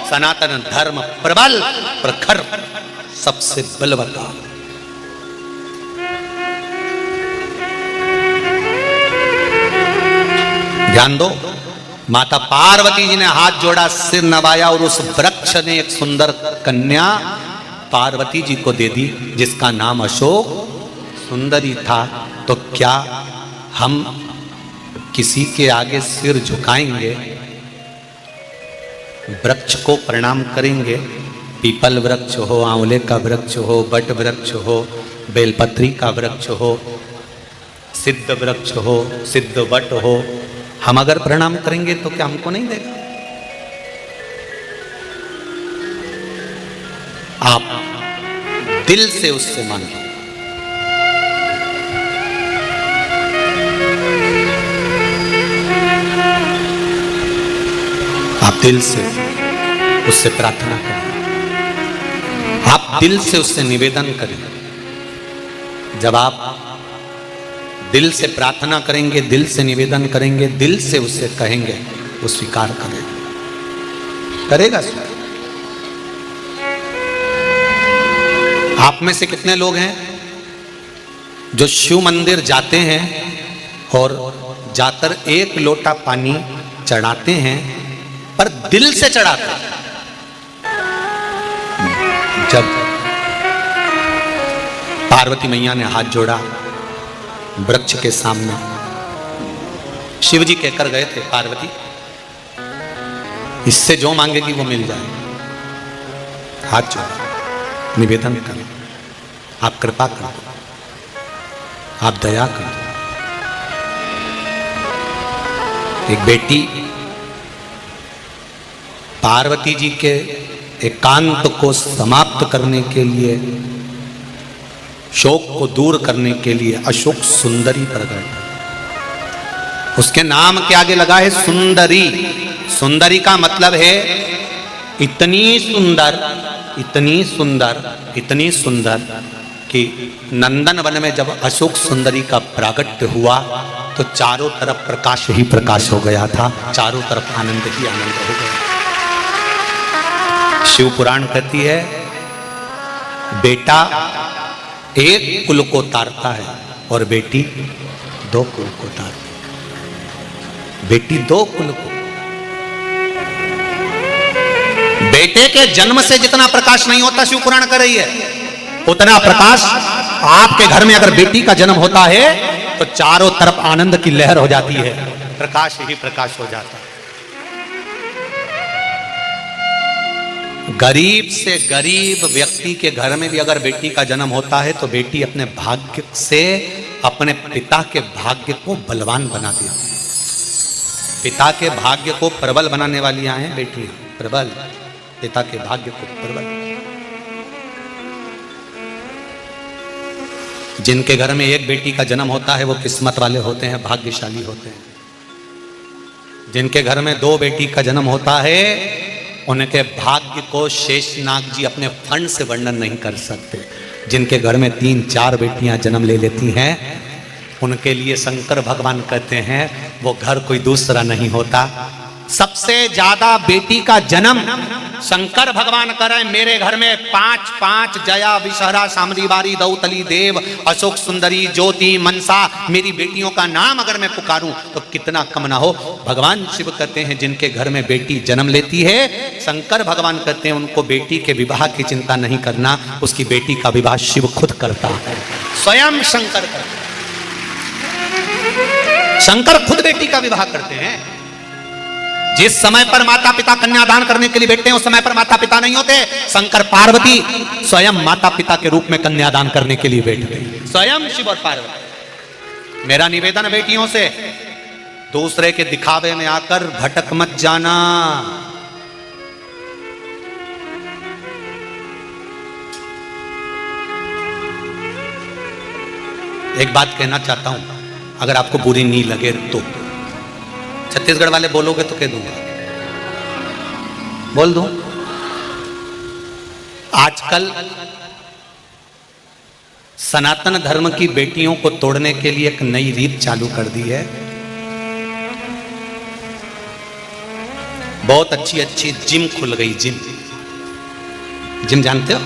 सनातन धर्म प्रबल प्रखर सबसे बलवत्ता। ध्यान दो, माता पार्वती जी ने हाथ जोड़ा, सिर नवाया और उस वृक्ष ने एक सुंदर कन्या पार्वती जी को दे दी जिसका नाम अशोक सुंदरी था। तो क्या हम किसी के आगे सिर झुकाएंगे, वृक्ष को प्रणाम करेंगे? पीपल वृक्ष हो, आंवले का वृक्ष हो, बट वृक्ष हो, बेलपत्री का वृक्ष हो, सिद्ध वृक्ष हो, सिद्ध वट हो, हम अगर प्रणाम करेंगे तो क्या हमको नहीं देगा? आप दिल से उससे मांगे, आप दिल से उससे प्रार्थना करें, आप दिल से उससे निवेदन करें। जब आप दिल से प्रार्थना करेंगे, दिल से निवेदन करेंगे, दिल से उससे कहेंगे, वो स्वीकार करेगा, करेगा स्वीकार। आप में से कितने लोग हैं जो शिव मंदिर जाते हैं और जाकर एक लोटा पानी चढ़ाते हैं पर दिल से चढ़ाते हैं? जब पार्वती मैया ने हाथ जोड़ा वृक्ष के सामने, शिव जी कहकर गए थे, पार्वती इससे जो मांगेगी वो मिल जाएगा। हाथ जोड़ा, निवेदन करें, आप कृपा कर दो, आप दया कर दो। एक बेटी पार्वती जी के एकांत को समाप्त करने के लिए, शोक को दूर करने के लिए अशोक सुंदरी प्रकट, उसके नाम के आगे लगा है सुंदरी। सुंदरी का मतलब है इतनी सुंदर, इतनी सुंदर, इतनी सुंदर कि नंदन वन में जब अशोक सुंदरी का प्रागट्य हुआ तो चारों तरफ प्रकाश ही प्रकाश हो गया था, चारों तरफ आनंद ही आनंद हो गया। शिव पुराण कहती है बेटा एक कुल को तारता है और बेटी दो कुल को तारती है। बेटी दो कुल को, बेटे के जन्म से जितना प्रकाश नहीं होता, शिव पुराण कर रही है, उतना प्रकाश आपके घर में अगर बेटी का जन्म होता है तो चारों तरफ आनंद की लहर हो जाती है, प्रकाश ही प्रकाश हो जाता है। गरीब से गरीब व्यक्ति के घर में भी अगर बेटी का जन्म होता है तो बेटी अपने भाग्य से अपने पिता के भाग्य को बलवान बना देती है। पिता के भाग्य को प्रबल बनाने वाली हैं बेटी, प्रबल, पिता के भाग्य को प्रबल। जिनके घर में एक बेटी का जन्म होता है वो किस्मत वाले होते हैं, भाग्यशाली होते हैं। जिनके घर में दो बेटी का जन्म होता है उनके भाग्य को शेषनाग जी अपने फंड से वर्णन नहीं कर सकते। जिनके घर में 3-4 बेटियां जन्म ले लेती हैं उनके लिए शंकर भगवान कहते हैं वो घर कोई दूसरा नहीं होता। सबसे ज्यादा बेटी का जन्म शंकर भगवान करें। मेरे घर में 5 जया, विषहरा, सामरीवारी, दौतली, देव, अशोक सुंदरी, ज्योति, मनसा, मेरी बेटियों का नाम अगर मैं पुकारूं तो कितना कम ना हो। भगवान शिव कहते हैं जिनके घर में बेटी जन्म लेती है, शंकर भगवान कहते हैं उनको बेटी के विवाह की चिंता नहीं करना, उसकी बेटी का विवाह शिव खुद करता है, स्वयं शंकर करते हैं। शंकर खुद बेटी का विवाह करते हैं। जिस समय पर माता पिता कन्यादान करने के लिए बैठते हैं उस समय पर माता पिता नहीं होते। शंकर पार्वती स्वयं माता पिता के रूप में कन्यादान करने के लिए बैठते हैं, स्वयं शिव और पार्वती। मेरा निवेदन बेटियों से, दूसरे के दिखावे में आकर भटक मत जाना। एक बात कहना चाहता हूं, अगर आपको बुरी नहीं लगे तो। छत्तीसगढ़ वाले बोलोगे तो कह दूंगा, बोल दूं। आजकल सनातन धर्म की बेटियों को तोड़ने के लिए एक नई रीत चालू कर दी है। बहुत अच्छी अच्छी जिम खुल गई। जिम जानते हो,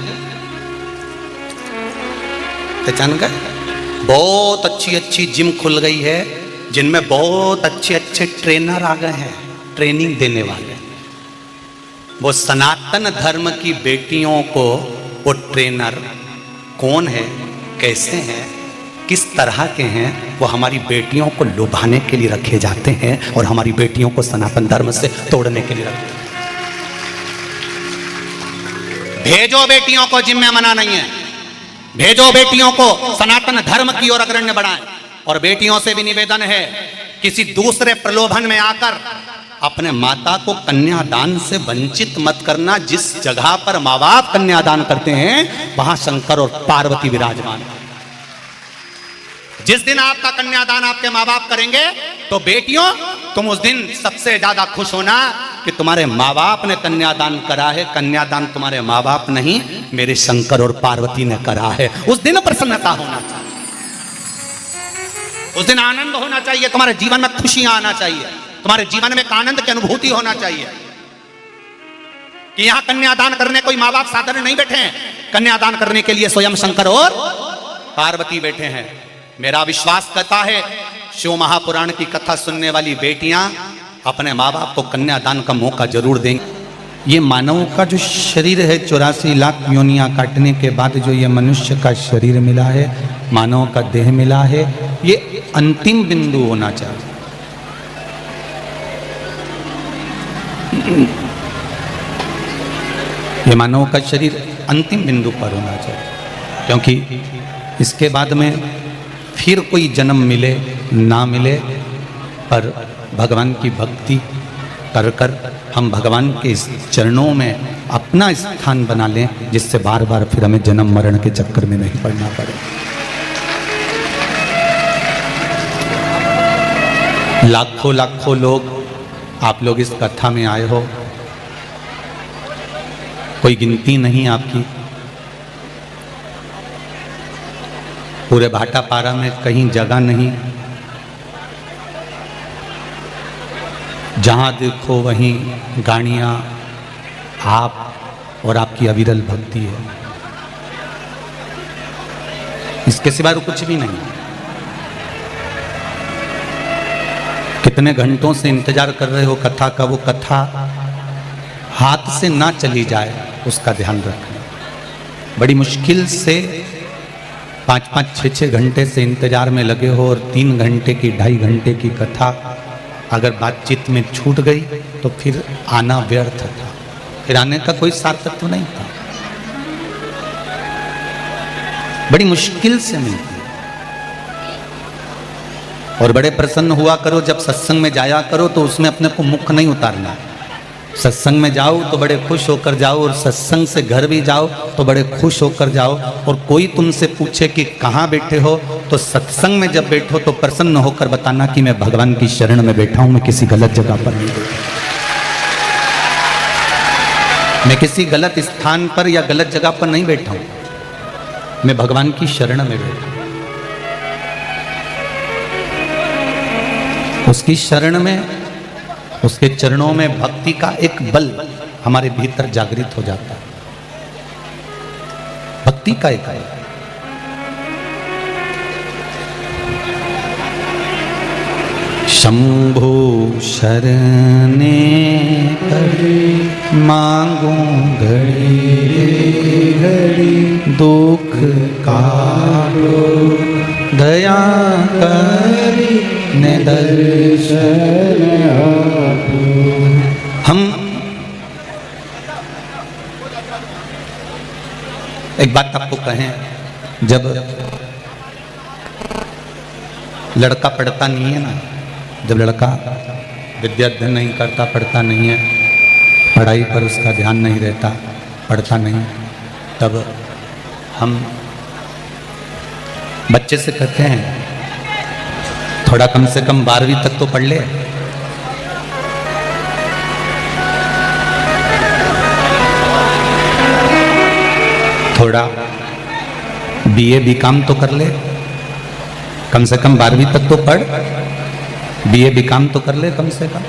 पहचान गए? बहुत अच्छी अच्छी जिम खुल गई है जिनमें बहुत अच्छे अच्छे ट्रेनर आ गए हैं, ट्रेनिंग देने वाले। वो सनातन धर्म की बेटियों को वो ट्रेनर कौन है, कैसे हैं, किस तरह के हैं, वो हमारी बेटियों को लुभाने के लिए रखे जाते हैं और हमारी बेटियों को सनातन धर्म से तोड़ने के लिए रखते हैं। भेजो बेटियों को, जिम में मना नहीं है। भेजो बेटियों को सनातन धर्म की ओर अग्रण्य बढ़ाएं। और बेटियों से भी निवेदन है, किसी दूसरे प्रलोभन में आकर अपने माता को कन्यादान से वंचित मत करना। जिस जगह पर माँ बाप कन्यादान करते हैं वहां शंकर और पार्वती विराजमान है। जिस दिन आपका कन्यादान आपके माँ बाप करेंगे तो बेटियों, तुम उस दिन सबसे ज्यादा खुश होना कि तुम्हारे माँ बाप ने कन्यादान करा है। कन्यादान तुम्हारे माँ बाप नहीं, मेरे शंकर और पार्वती ने करा है। उस दिन प्रसन्नता होना चाहिए, उस दिन आनंद होना चाहिए, तुम्हारे जीवन में खुशियां आना चाहिए, तुम्हारे जीवन में एक आनंद की अनुभूति होना चाहिए कि यहां कन्यादान करने कोई माँ बाप साधारण नहीं बैठे हैं। कन्यादान करने के लिए स्वयं शंकर और पार्वती बैठे हैं। मेरा विश्वास करता है शिव महापुराण की कथा सुनने वाली बेटियां अपने माँ बाप को कन्यादान का मौका जरूर देंगे। ये मानव का जो शरीर है 84 लाख योनियां काटने के बाद जो ये मनुष्य का शरीर मिला है, मानव का देह मिला है, ये अंतिम बिंदु होना चाहिए। ये मानव का शरीर अंतिम बिंदु पर होना चाहिए, क्योंकि इसके बाद में फिर कोई जन्म मिले ना मिले, पर भगवान की भक्ति कर कर हम भगवान के इस चरणों में अपना स्थान बना लें, जिससे बार बार फिर हमें जन्म मरण के चक्कर में नहीं पड़ना पड़े। लाखों लाखों लोग आप लोग इस कथा में आए हो, कोई गिनती नहीं आपकी। पूरे भाटापारा में कहीं जगह नहीं, जहां देखो वहीं गाड़ियां, आप और आपकी अविरल भक्ति है। इसके सिवा कुछ भी नहीं। कितने घंटों से इंतजार कर रहे हो कथा का, वो कथा हाथ से ना चली जाए उसका ध्यान रखना। बड़ी मुश्किल से 5-5, 6-6 घंटे से इंतजार में लगे हो और 3 घंटे की 2.5 घंटे की कथा अगर बातचीत में छूट गई तो फिर आना व्यर्थ था, फिर आने का कोई सार्थक नहीं था। बड़ी मुश्किल से मिलती और बड़े प्रसन्न हुआ करो। जब सत्संग में जाया करो तो उसमें अपने को मुख नहीं उतारना। सत्संग में जाओ तो बड़े खुश होकर जाओ, और सत्संग से घर भी जाओ तो बड़े खुश होकर जाओ। और कोई तुमसे पूछे कि कहाँ बैठे हो, तो सत्संग में जब बैठो तो प्रसन्न होकर बताना कि मैं भगवान की शरण में बैठा हूं, मैं किसी गलत जगह पर नहीं बैठा, मैं किसी गलत स्थान पर या गलत जगह पर नहीं बैठा हूं, मैं भगवान की शरण में बैठा हूं। उसकी शरण में, उसके चरणों में भक्ति का एक बल हमारे भीतर जागृत हो जाता है। भक्ति का एक बल। शंभो शरणे पड़े मांगो घड़ी घड़ी, दुख काटो दया करी ने दर्शन आपो। एक बात आपको कहें, जब लड़का पढ़ता नहीं है ना, जब लड़का विद्या अध्ययन नहीं करता, पढ़ता नहीं है, पढ़ाई पर उसका ध्यान नहीं रहता, पढ़ता नहीं, तब हम बच्चे से कहते हैं थोड़ा कम से कम 12वीं तक तो पढ़ ले। थोड़ा बीए बीकॉम तो कर ले, कम से कम 12वीं तक तो पढ़, बीए बीकॉम तो कर ले कम से कम।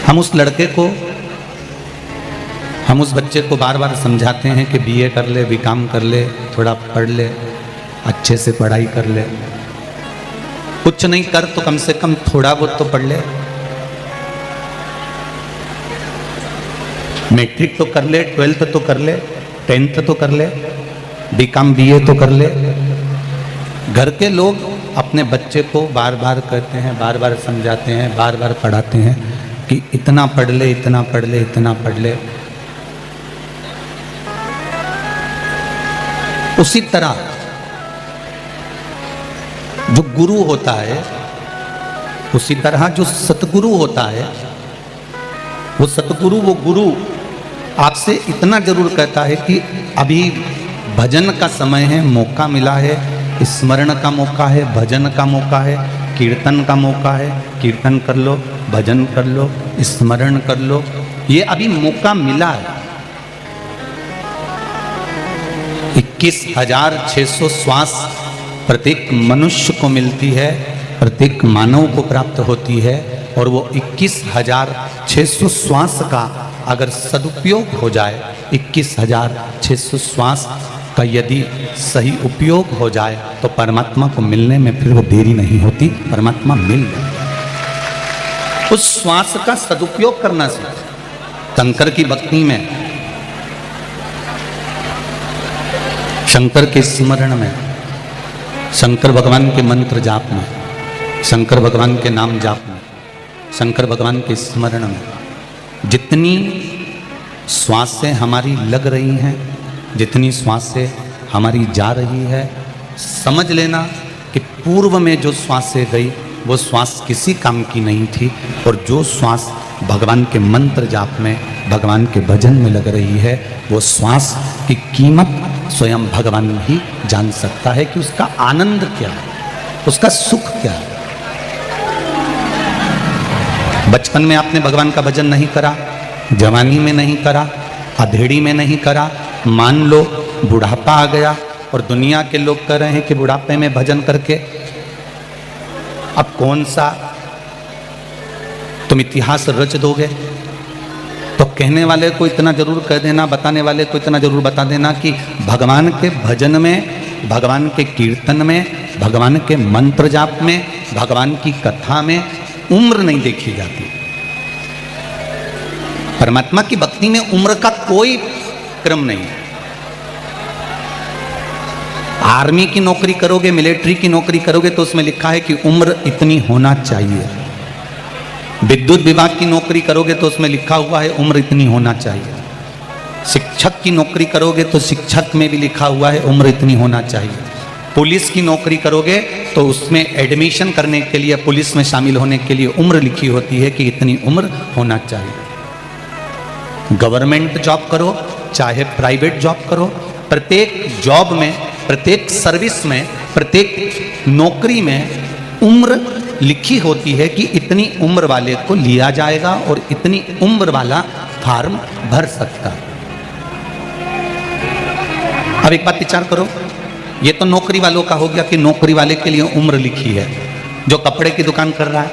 हम उस लड़के को, हम उस बच्चे को बार बार समझाते हैं कि बीए कर ले, बीकॉम कर ले, थोड़ा पढ़ ले, अच्छे से पढ़ाई कर ले, कुछ नहीं कर तो कम से कम थोड़ा बहुत तो पढ़ ले, मैट्रिक तो कर ले, 12th तो कर ले, 10th तो कर ले, बीकॉम बीए तो कर ले। घर के लोग अपने बच्चे को बार बार कहते हैं, बार बार समझाते हैं, बार बार पढ़ाते हैं कि इतना पढ़ ले, इतना पढ़ ले, इतना पढ़ ले। उसी तरह जो गुरु होता है, उसी तरह जो सतगुरु होता है, वो सतगुरु, वो गुरु आपसे इतना जरूर कहता है कि अभी भजन का समय है, मौका मिला है, स्मरण का मौका है, भजन का मौका है, कीर्तन का मौका है, कीर्तन कर लो, भजन कर लो, स्मरण कर लो, ये अभी मौका मिला है। 21,600 श्वास प्रत्येक मनुष्य को मिलती है, प्रत्येक मानव को प्राप्त होती है, और वो 21,600 श्वास का अगर सदुपयोग हो जाए, 21,600 श्वास का यदि सही उपयोग हो जाए तो परमात्मा को मिलने में फिर वो देरी नहीं होती, परमात्मा मिल जाए। उस श्वास का सदुपयोग करना सीख। शंकर की भक्ति में, शंकर के स्मरण में, शंकर भगवान के मंत्र जाप में, शंकर भगवान के नाम जाप में, शंकर भगवान के स्मरण में जितनी श्वासें हमारी लग रही हैं, जितनी श्वासें हमारी जा रही है, समझ लेना कि पूर्व में जो श्वासें गई वो श्वास किसी काम की नहीं थी, और जो श्वास भगवान के मंत्र जाप में, भगवान के भजन में लग रही है, वो श्वास की कीमत स्वयं भगवान ही जान सकता है कि उसका आनंद क्या है, उसका सुख क्या है। बचपन में आपने भगवान का भजन नहीं करा, जवानी में नहीं करा, अधेड़ी में नहीं करा, मान लो बुढ़ापा आ गया और दुनिया के लोग कह रहे हैं कि बुढ़ापे में भजन करके अब कौन सा तुम इतिहास रच दोगे। तो कहने वाले को इतना जरूर कह देना, बताने वाले को इतना जरूर बता देना कि भगवान के भजन में, भगवान के कीर्तन में, भगवान के मंत्र जाप में, भगवान की कथा में उम्र नहीं देखी जाती। परमात्मा की भक्ति में उम्र का कोई क्रम नहीं है। आर्मी की नौकरी करोगे, मिलिट्री की नौकरी करोगे तो उसमें लिखा है कि उम्र इतनी होना चाहिए। विद्युत विभाग की नौकरी करोगे तो उसमें लिखा हुआ है उम्र इतनी होना चाहिए। शिक्षक की नौकरी करोगे तो शिक्षक में भी लिखा हुआ है उम्र इतनी होना चाहिए। पुलिस की नौकरी करोगे तो उसमें एडमिशन करने के लिए, पुलिस में शामिल होने के लिए उम्र लिखी होती है कि इतनी उम्र होना चाहिए। गवर्नमेंट जॉब करो चाहे प्राइवेट जॉब करो, प्रत्येक जॉब में, प्रत्येक सर्विस में, प्रत्येक नौकरी में उम्र लिखी होती है कि इतनी उम्र वाले को लिया जाएगा और इतनी उम्र वाला फॉर्म भर सकता है। अब एक बात विचार करो, ये तो नौकरी वालों का हो गया कि नौकरी वाले के लिए उम्र लिखी है। जो कपड़े की दुकान कर रहा है,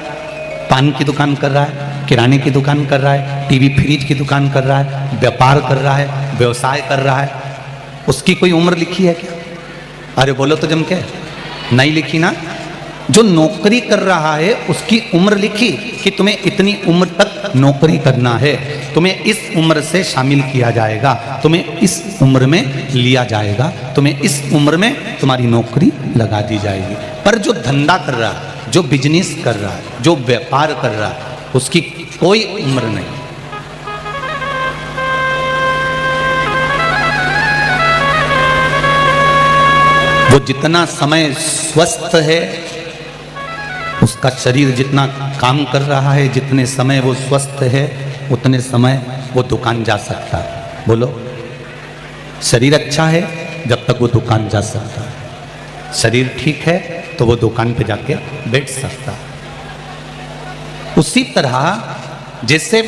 पान की दुकान कर रहा है, किराने की दुकान कर रहा है, टीवी फ्रिज की दुकान कर रहा है, व्यापार कर रहा है, व्यवसाय कर रहा है, उसकी कोई उम्र लिखी है क्या? अरे बोलो तो जम के, नहीं लिखी ना। जो नौकरी कर रहा है उसकी उम्र लिखी कि तुम्हें इतनी उम्र तक नौकरी करना है, तुम्हें इस उम्र से शामिल किया जाएगा, तुम्हें इस उम्र में लिया जाएगा, तुम्हें इस उम्र में तुम्हारी नौकरी लगा दी जाएगी। पर जो धंधा कर रहा है, जो बिजनेस कर रहा है, जो व्यापार कर रहा है, उसकी कोई उम्र नहीं। वो जितना समय स्वस्थ है, उसका शरीर जितना काम कर रहा है, जितने समय वो स्वस्थ है उतने समय वो दुकान जा सकता है। बोलो, शरीर अच्छा है जब तक वो दुकान जा सकता है, शरीर ठीक है तो वो दुकान पे जाके बैठ सकता है। उसी तरह जैसे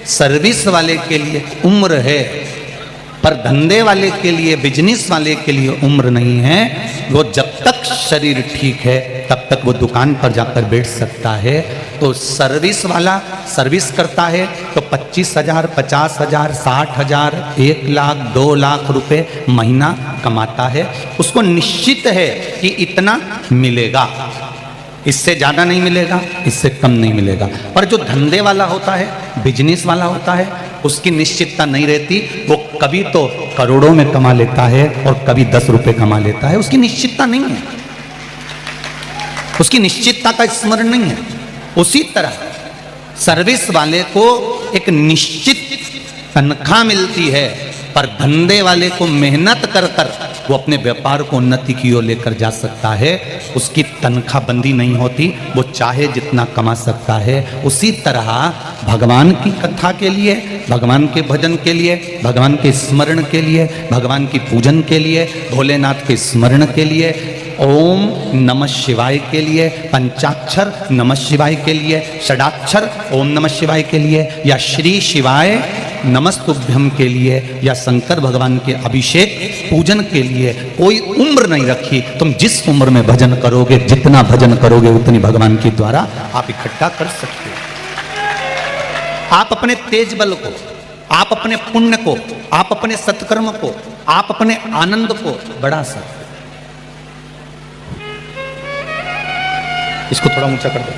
सर्विस वाले के लिए उम्र है, पर धंधे वाले के लिए, बिजनेस वाले के लिए उम्र नहीं है। वो जब तक शरीर ठीक है तब तक वो दुकान पर जाकर बैठ सकता है। तो सर्विस वाला सर्विस करता है तो 25,000, 50,000, 60,000, 1 लाख, 2 लाख रुपए महीना कमाता है। उसको निश्चित है कि इतना मिलेगा, इससे ज़्यादा नहीं मिलेगा, इससे कम नहीं मिलेगा। पर जो धंधे वाला होता है, बिजनेस वाला होता है, उसकी निश्चितता नहीं रहती। वो कभी तो करोड़ों में कमा लेता है और कभी 10 रुपए कमा लेता है। उसकी निश्चितता नहीं है, उसकी निश्चितता का स्मरण नहीं है। उसी तरह सर्विस वाले को एक निश्चित तनख्वाह मिलती है, पर धंधे वाले को मेहनत कर कर वो अपने व्यापार को उन्नति की ओर लेकर जा सकता है। उसकी तनख्वाह बंदी नहीं होती, वो चाहे जितना कमा सकता है। उसी तरह भगवान की कथा के लिए, भगवान के भजन के लिए, भगवान के स्मरण के लिए, भगवान की पूजन के लिए, भोलेनाथ के स्मरण के लिए, ओम नमः शिवाय के लिए, पंचाक्षर नमः शिवाय के लिए, षडाक्षर ओम नमः शिवाय के लिए, या श्री शिवाय नमस्तुभ्यम के लिए, या शंकर भगवान के अभिषेक पूजन के लिए कोई उम्र नहीं रखी। तुम जिस उम्र में भजन करोगे, जितना भजन करोगे उतनी भगवान के द्वारा आप इकट्ठा कर सकते हो। आप अपने तेज बल को, आप अपने पुण्य को, आप अपने सत्कर्म को, आप अपने आनंद को बढ़ा सकते। इसको थोड़ा ऊंचा कर दो।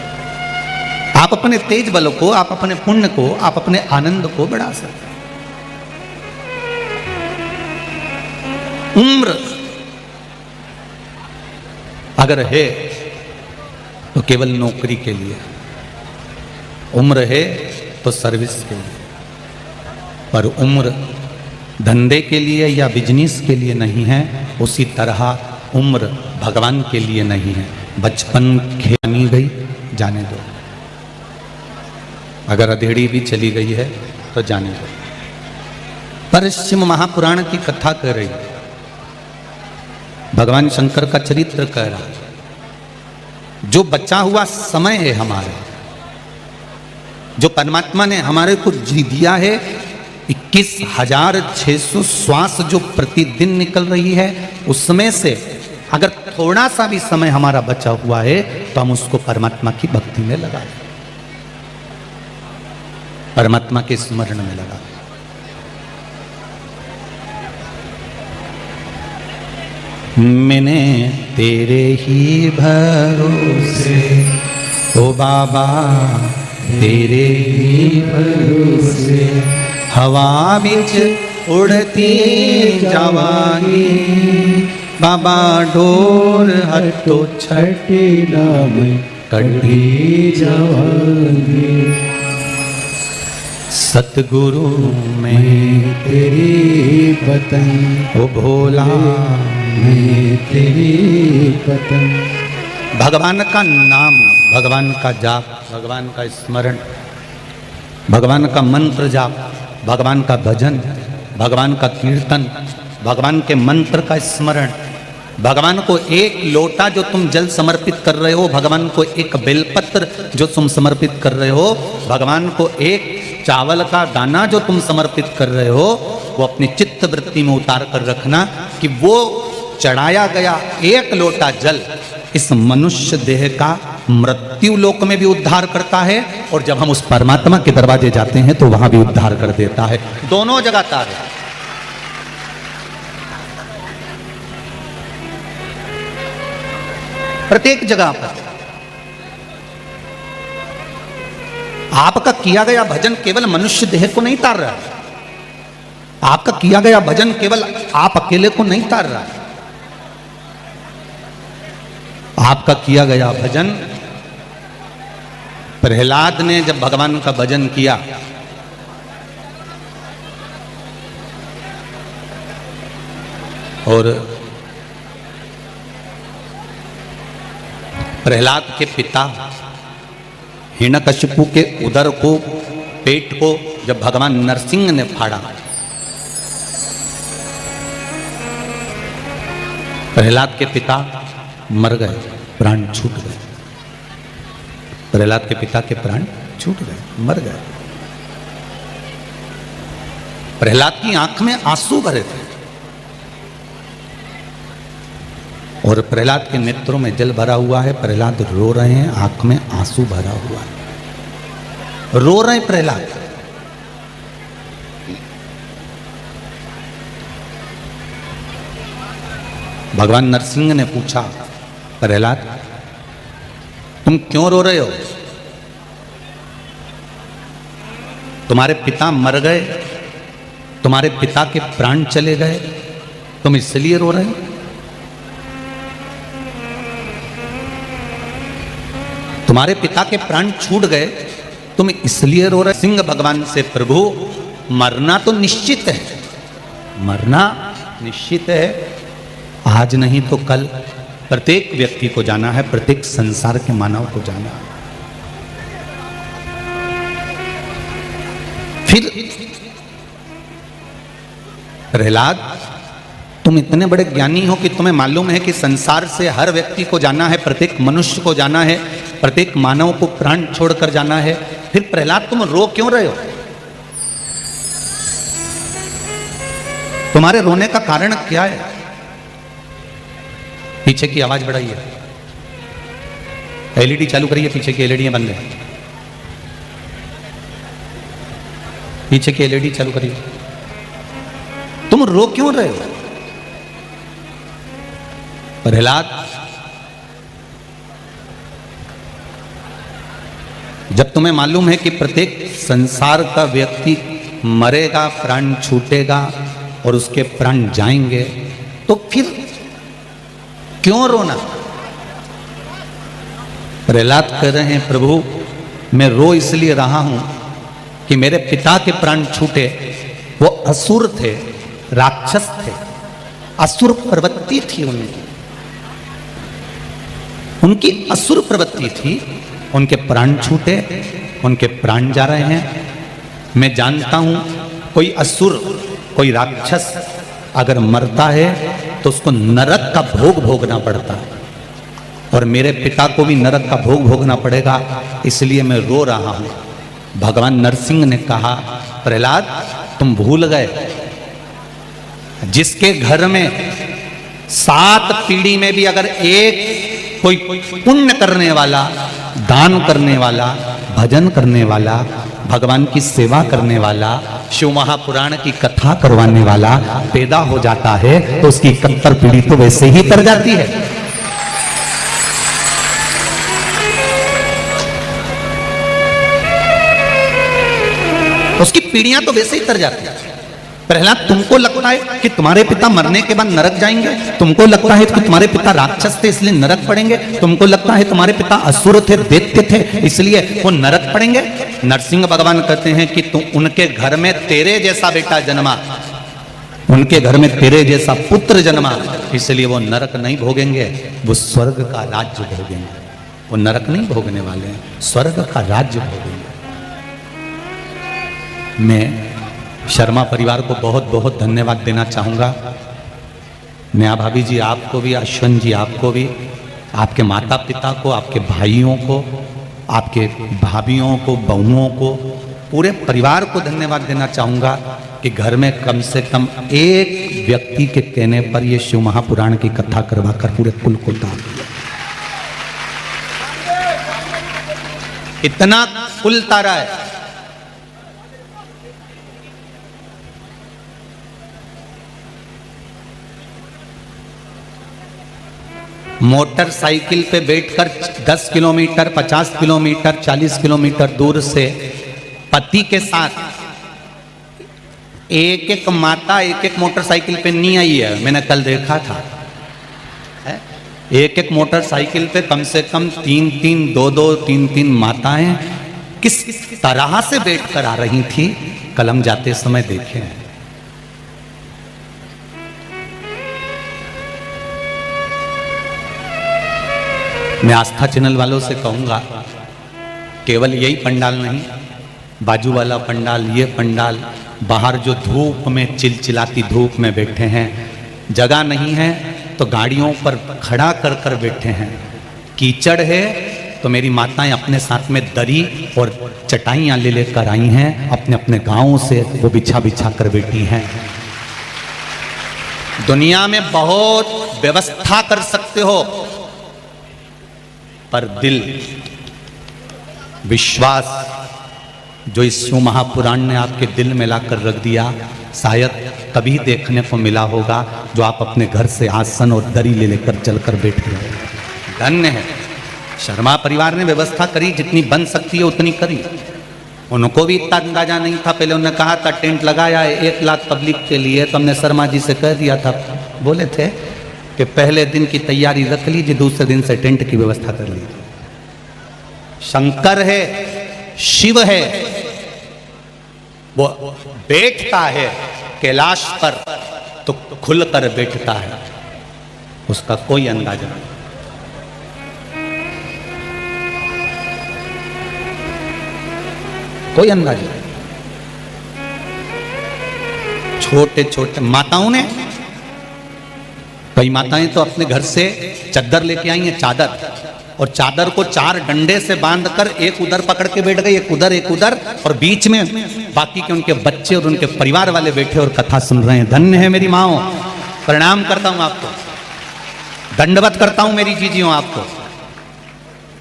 आप अपने तेज बल को, आप अपने पुण्य को, आप अपने आनंद को बढ़ा सकते। उम्र अगर है तो केवल नौकरी के लिए, उम्र है तो सर्विस के लिए, पर उम्र धंधे के लिए या बिजनेस के लिए नहीं है। उसी तरह उम्र भगवान के लिए नहीं है। बचपन खेलनी गई, जाने दो। अगर अधेड़ी भी चली गई है तो जाने दो। पर शिव महापुराण की कथा कर रही, भगवान शंकर का चरित्र कह रहा। जो बचा हुआ समय है हमारे, जो परमात्मा ने हमारे को जी दिया है, 21,600 श्वास जो प्रतिदिन निकल रही है, उसमें से अगर थोड़ा सा भी समय हमारा बचा हुआ है तो हम उसको परमात्मा की भक्ति में लगा दें, परमात्मा के स्मरण में लगा दें। मैंने तेरे ही भरोसे, ओ बाबा तेरे ही भरोसे, हवा बिच उड़ती जावांगी, बाबा डोर हटो छठी नाम कढ़ी जावांगी। सतगुरु में तेरी पतन, ओ भोला में तेरी पतन। भगवान का नाम, भगवान का जाप, भगवान का स्मरण, भगवान का मंत्र जाप, भगवान का भजन, भगवान का कीर्तन, भगवान के मंत्र का स्मरण, भगवान को एक लोटा जो तुम जल समर्पित कर रहे हो, भगवान को एक बेलपत्र जो तुम समर्पित कर रहे हो, भगवान को एक चावल का दाना जो तुम समर्पित कर रहे हो, वो अपनी चित्त वृत्ति में उतार कर रखना कि वो चढ़ाया गया एक लोटा जल इस मनुष्य देह का मृत्यु लोक में भी उद्धार करता है, और जब हम उस परमात्मा के दरवाजे जाते हैं तो वहां भी उद्धार कर देता है। दोनों जगह तार है। प्रत्येक जगह पर आपका किया गया भजन केवल मनुष्य देह को नहीं तार रहा है, आपका किया गया भजन केवल आप अकेले को नहीं तार रहा है। आपका किया गया भजन, प्रहलाद ने जब भगवान का भजन किया और प्रहलाद के पिता हिरण्यकशिपु के उदर को, पेट को जब भगवान नरसिंह ने फाड़ा, प्रहलाद के पिता मर गए, प्राण छूट गए। प्रहलाद के पिता के प्राण छूट गए, मर गए। प्रहलाद की आंख में आंसू भरे थे और प्रहलाद के नेत्रों में जल भरा हुआ है। प्रहलाद रो रहे हैं, आंख में आंसू भरा हुआ है, रो रहे हैं प्रहलाद। भगवान नरसिंह ने पूछा, प्रहलाद तुम क्यों रो रहे हो? तुम्हारे पिता मर गए, तुम्हारे पिता के प्राण चले गए, तुम इसलिए रो रहे हो? तुम्हारे पिता के प्राण छूट गए, तुम इसलिए रो रहे? सिंह भगवान से, प्रभु मरना तो निश्चित है, मरना निश्चित है, आज नहीं तो कल प्रत्येक व्यक्ति को जाना है, प्रत्येक संसार के मानव को जाना है। फिर प्रहलाद तुम इतने बड़े ज्ञानी हो कि तुम्हें मालूम है कि संसार से हर व्यक्ति को जाना है, प्रत्येक मनुष्य को जाना है, प्रत्येक मानव को प्राण छोड़कर जाना है, फिर प्रहलाद तुम रो क्यों रहे हो? तुम्हारे रोने का कारण क्या है? पीछे की आवाज बढ़ाइए, एलईडी चालू करिए, पीछे की एलईडी बंद है, पीछे की एलईडी चालू करिए। तुम रो क्यों रहे हो? प्रहलाद जब तुम्हें मालूम है कि प्रत्येक संसार का व्यक्ति मरेगा, प्राण छूटेगा और उसके प्राण जाएंगे, तो फिर क्यों रोना? प्रहलाद कह रहे हैं, प्रभु मैं रो इसलिए रहा हूं कि मेरे पिता के प्राण छूटे, वो असुर थे, राक्षस थे, असुर प्रवृत्ति थी उनकी असुर प्रवृत्ति थी, उनके प्राण छूटे, उनके प्राण जा रहे हैं। मैं जानता हूं कोई असुर, कोई राक्षस अगर मरता है तो उसको नरक का भोग भोगना पड़ता है, और मेरे पिता को भी नरक का भोग भोगना पड़ेगा, इसलिए मैं रो रहा हूं। भगवान नरसिंह ने कहा, प्रहलाद तुम भूल गए, जिसके घर में 7 पीढ़ी में भी अगर एक कोई पुण्य करने वाला, दान करने वाला, भजन करने वाला, भगवान की सेवा करने वाला, शिव महापुराण की कथा करवाने वाला पैदा हो जाता है, तो उसकी 71 पीढ़ी तो वैसे ही तर जाती है। उसकी पीढ़ियां तो वैसे ही तर जाती है। प्रहलाद तुमको लगता है कि तुम्हारे पिता मरने के बाद नरक जाएंगे, तुमको लगता है कि तुम्हारे पिता राक्षस थे इसलिए नरक पड़ेंगे, तुमको लगता है तुम्हारे पिता असुर थे, दैत्य थे इसलिए वो नरक पड़ेंगे? नरसिंह भगवान कहते हैं कि तुम उनके घर में तेरे जैसा बेटा जन्मा, उनके घर में तेरे जैसा पुत्र जन्मा, इसलिए वो नरक नहीं भोगेंगे, वो स्वर्ग का राज्य भोगेंगे। वो नरक नहीं भोगने वाले हैं, स्वर्ग का राज्य भोगेंगे। मैं शर्मा परिवार को बहुत बहुत धन्यवाद देना चाहूँगा। नेहा भाभी जी आपको भी, अश्विन जी आपको भी, आपके माता पिता को, आपके भाइयों को, आपके भाभियों को, बहुओं को, पूरे परिवार को धन्यवाद देना चाहूँगा कि घर में कम से कम एक व्यक्ति के कहने पर ये शिव महापुराण की कथा करवा कर पूरे कुल को दान दिया। इतना कुल तारा है। मोटरसाइकिल पे बैठकर 10 किलोमीटर, 50 किलोमीटर, 40 किलोमीटर दूर से पति के साथ एक एक माता एक एक मोटरसाइकिल पे नहीं आई है। मैंने कल देखा था, एक एक मोटरसाइकिल पे कम से कम 3-3, 2-2, 3-3 माताएं किस तरह से बैठकर आ रही थी, कल हम जाते समय देखे हैं। मैं आस्था चैनल वालों से कहूँगा, केवल यही पंडाल नहीं, बाजू वाला पंडाल, ये पंडाल, बाहर जो धूप में चिलचिलाती धूप में बैठे हैं, जगह नहीं है तो गाड़ियों पर खड़ा कर कर बैठे हैं, कीचड़ है तो मेरी माताएं अपने साथ में दरी और चटाइयाँ ले लेकर आई हैं, अपने अपने गाँवों से वो बिछा बिछा कर बैठी हैं। दुनिया में बहुत व्यवस्था कर सकते हो, पर दिल, विश्वास जो इस शिव महापुराण ने आपके दिल में लाकर रख दिया, शायद तभी देखने को मिला होगा जो आप अपने घर से आसन और दरी ले लेकर चलकर बैठ गए। धन्य है। शर्मा परिवार ने व्यवस्था करी, जितनी बन सकती है उतनी करी। उनको भी इतना अंदाजा नहीं था। पहले उन्होंने कहा था टेंट लगाया है 1 लाख पब्लिक के लिए, तो हमने शर्मा जी से कह दिया था, बोले थे कि पहले दिन की तैयारी रख लीजिए, दूसरे दिन से टेंट की व्यवस्था कर लीजिए। शंकर है, शिव है, वो बैठता है कैलाश पर तो खुलकर बैठता है, उसका कोई अंदाजा नहीं। कोई अंदाजा नहीं। छोटे छोटे माताओं ने, कई माताएं तो अपने घर से चादर लेके आई हैं, चादर, और चादर को 4 डंडे से बांधकर एक उधर पकड़ के बैठ गई, एक उधर, और बीच में बाकी के उनके बच्चे और उनके परिवार वाले बैठे और कथा सुन रहे हैं। धन्य है मेरी माओ, प्रणाम करता हूं आपको, दंडवत करता हूं मेरी जीजियों आपको।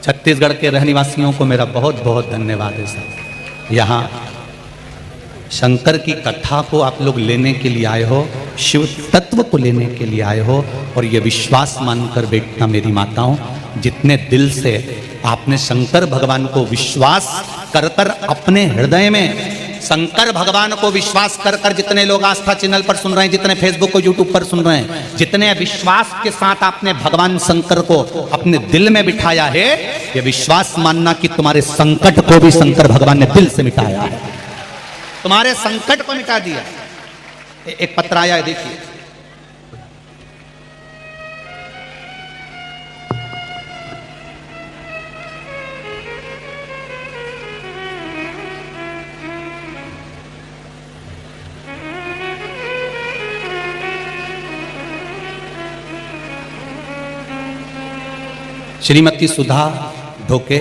छत्तीसगढ़ के रहनिवासियों को मेरा बहुत बहुत धन्यवाद है साहब। यहाँ शंकर की कथा को आप लोग लेने के लिए आए हो, शिव तत्व को लेने के लिए आए हो, और ये विश्वास मानकर बैठना मेरी माताओं, जितने दिल से आपने शंकर भगवान को विश्वास कर कर अपने हृदय में शंकर भगवान को विश्वास कर कर, जितने लोग आस्था चैनल पर सुन रहे हैं, जितने फेसबुक और यूट्यूब पर सुन रहे हैं, जितने विश्वास के साथ आपने भगवान शंकर को अपने दिल में बिठाया है, ये विश्वास मानना कि तुम्हारे संकट को भी शंकर भगवान ने दिल से मिटाया है, तुम्हारे संकट को मिटा दिया। एक पत्र आया है, देखिए, श्रीमती सुधा ढोके,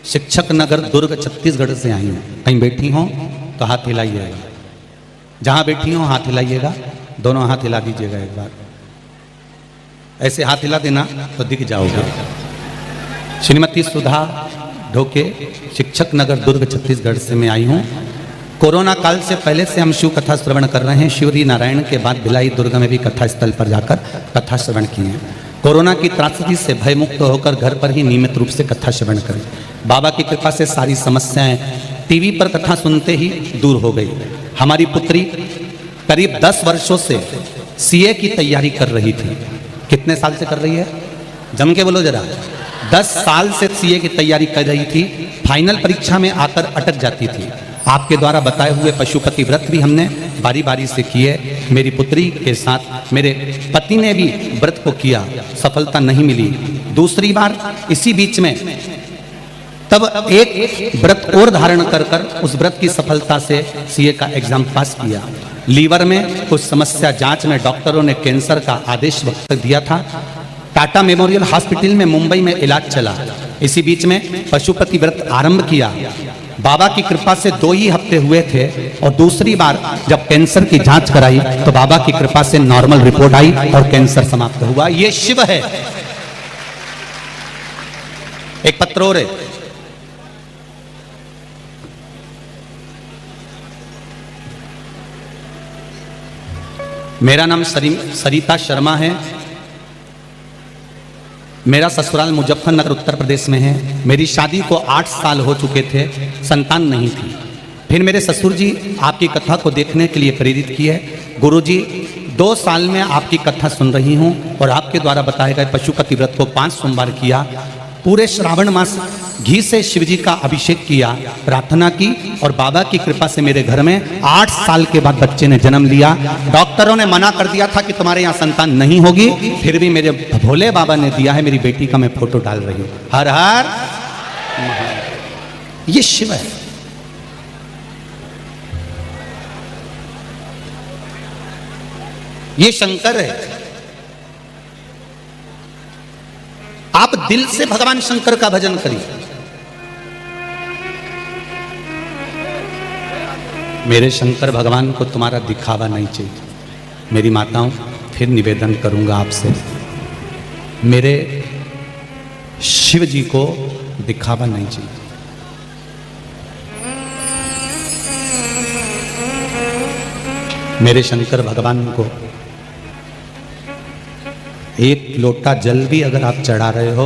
शिक्षक नगर, दुर्ग, छत्तीसगढ़ से आई हूँ। कहीं बैठी हो तो हाथ हिलाइएगा, जहाँ बैठी हो हाथ हिलाइएगा, दोनों हाथ हिला दीजिएगा एक बार, ऐसे हाथ हिला देना तो दिख जाओगे। श्रीमती सुधा ढोके, शिक्षक नगर, दुर्ग, छत्तीसगढ़ से मैं आई हूँ। कोरोना काल से पहले से हम शिव कथा श्रवण कर रहे हैं। शिवरी नारायण के बाद भिलाई दुर्ग में भी कथा स्थल पर जाकर कथा श्रवण किए हैं। कोरोना की त्रासदी से भयमुक्त होकर घर पर ही नियमित रूप से कथा श्रवण करें। बाबा की कृपा से सारी समस्याएं टीवी पर कथा सुनते ही दूर हो गई। हमारी पुत्री करीब 10 वर्षों से सीए की तैयारी कर रही थी। कितने साल से कर रही है? जम के बोलो जरा। 10 साल से सीए की तैयारी कर रही थी। फाइनल परीक्षा में आकर अटक जाती थी। आपके द्वारा बताए हुए पशुपति व्रत भी हमने बारी बारी से किए। मेरी पुत्री के साथ मेरे पति ने भी व्रत को किया, सफलता नहीं मिली। दूसरी बार इसी बीच में तब एक व्रत और धारण कर कर उस व्रत की सफलता से सीए का एग्जाम पास किया। लीवर में कुछ समस्या, जांच में डॉक्टरों ने कैंसर का आदेश वक्त दिया था। टाटा मेमोरियल हॉस्पिटल में मुंबई में इलाज चला। इसी बीच में पशुपति व्रत आरंभ किया। बाबा की कृपा से 2 ही हफ्ते हुए थे और दूसरी बार जब कैंसर की जांच कराई तो बाबा की कृपा से नॉर्मल रिपोर्ट आई और कैंसर समाप्त हुआ। ये शिव है। एक पत्र और है, मेरा नाम सरिता शर्मा है। मेरा ससुराल मुजफ्फरनगर उत्तर प्रदेश में है। मेरी शादी को 8 साल हो चुके थे, संतान नहीं थी। फिर मेरे ससुर जी आपकी कथा को देखने के लिए प्रेरित किए। गुरुजी 2 साल में आपकी कथा सुन रही हूँ और आपके द्वारा बताए गए पशुपति व्रत को 5 सोमवार किया। पूरे श्रावण मास घी से शिवजी का अभिषेक किया, प्रार्थना की और बाबा की कृपा से मेरे घर में 8 साल के बाद बच्चे ने जन्म लिया। डॉक्टरों ने मना कर दिया था कि तुम्हारे यहाँ संतान नहीं होगी, फिर भी मेरे भोले बाबा ने दिया है। मेरी बेटी का मैं फोटो डाल रही हूं। हर हर ये शिव है। ये शंकर है। आप दिल से भगवान शंकर का भजन करिए। मेरे शंकर भगवान को तुम्हारा दिखावा नहीं चाहिए। मेरी माताओं, फिर निवेदन करूंगा आपसे, मेरे शिव जी को दिखावा नहीं चाहिए। मेरे शंकर भगवान को एक लोटा जल भी अगर आप चढ़ा रहे हो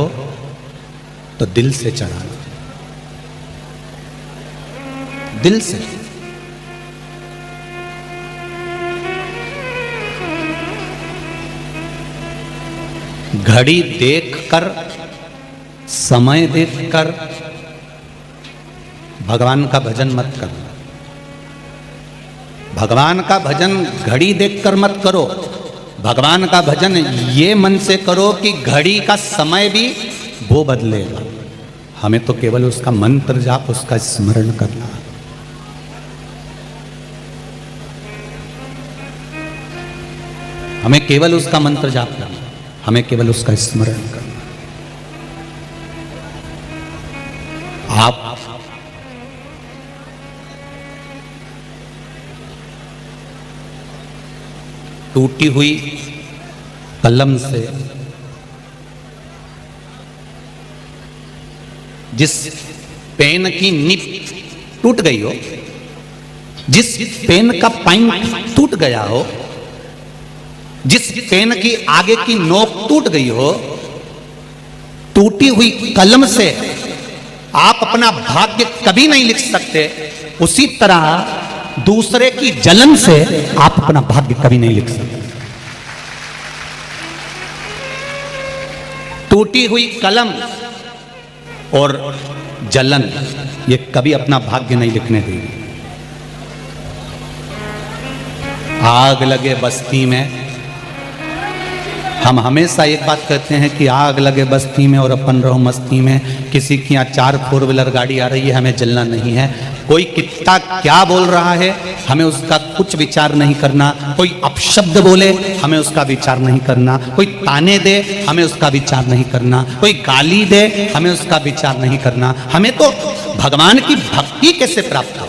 तो दिल से चढ़ाना, दिल से। घड़ी देखकर, समय देखकर भगवान का भजन मत करो। भगवान का भजन घड़ी देखकर मत करो। भगवान का भजन ये मन से करो कि घड़ी का समय भी वो बदलेगा। हमें तो केवल उसका मंत्र जाप, उसका स्मरण करना। हमें केवल उसका मंत्र जाप करना, हमें केवल उसका स्मरण करना। आप टूटी हुई कलम से जिस पेन की निब टूट गई हो, जिस पेन का पॉइंट टूट गया हो, जिस पेन की आगे की नोक टूट गई हो, टूटी हुई कलम से आप अपना भाग्य कभी नहीं लिख सकते। उसी तरह दूसरे की जलन से आप अपना भाग्य कभी नहीं लिख सकते। टूटी हुई कलम और जलन ये कभी अपना भाग्य नहीं लिखने देगी। आग लगे बस्ती में, हम हमेशा एक बात कहते हैं कि आग लगे बस्ती में और अपन रहो मस्ती में। किसी की यहाँ 4 4 व्हीलर गाड़ी आ रही है, हमें जलना नहीं है। कोई कितना क्या बोल रहा है, हमें उसका कुछ विचार नहीं करना। कोई अपशब्द बोले, हमें उसका विचार नहीं करना। कोई ताने दे, हमें उसका विचार नहीं करना। कोई गाली दे, हमें उसका विचार नहीं करना। हमें तो भगवान की भक्ति कैसे प्राप्त हो,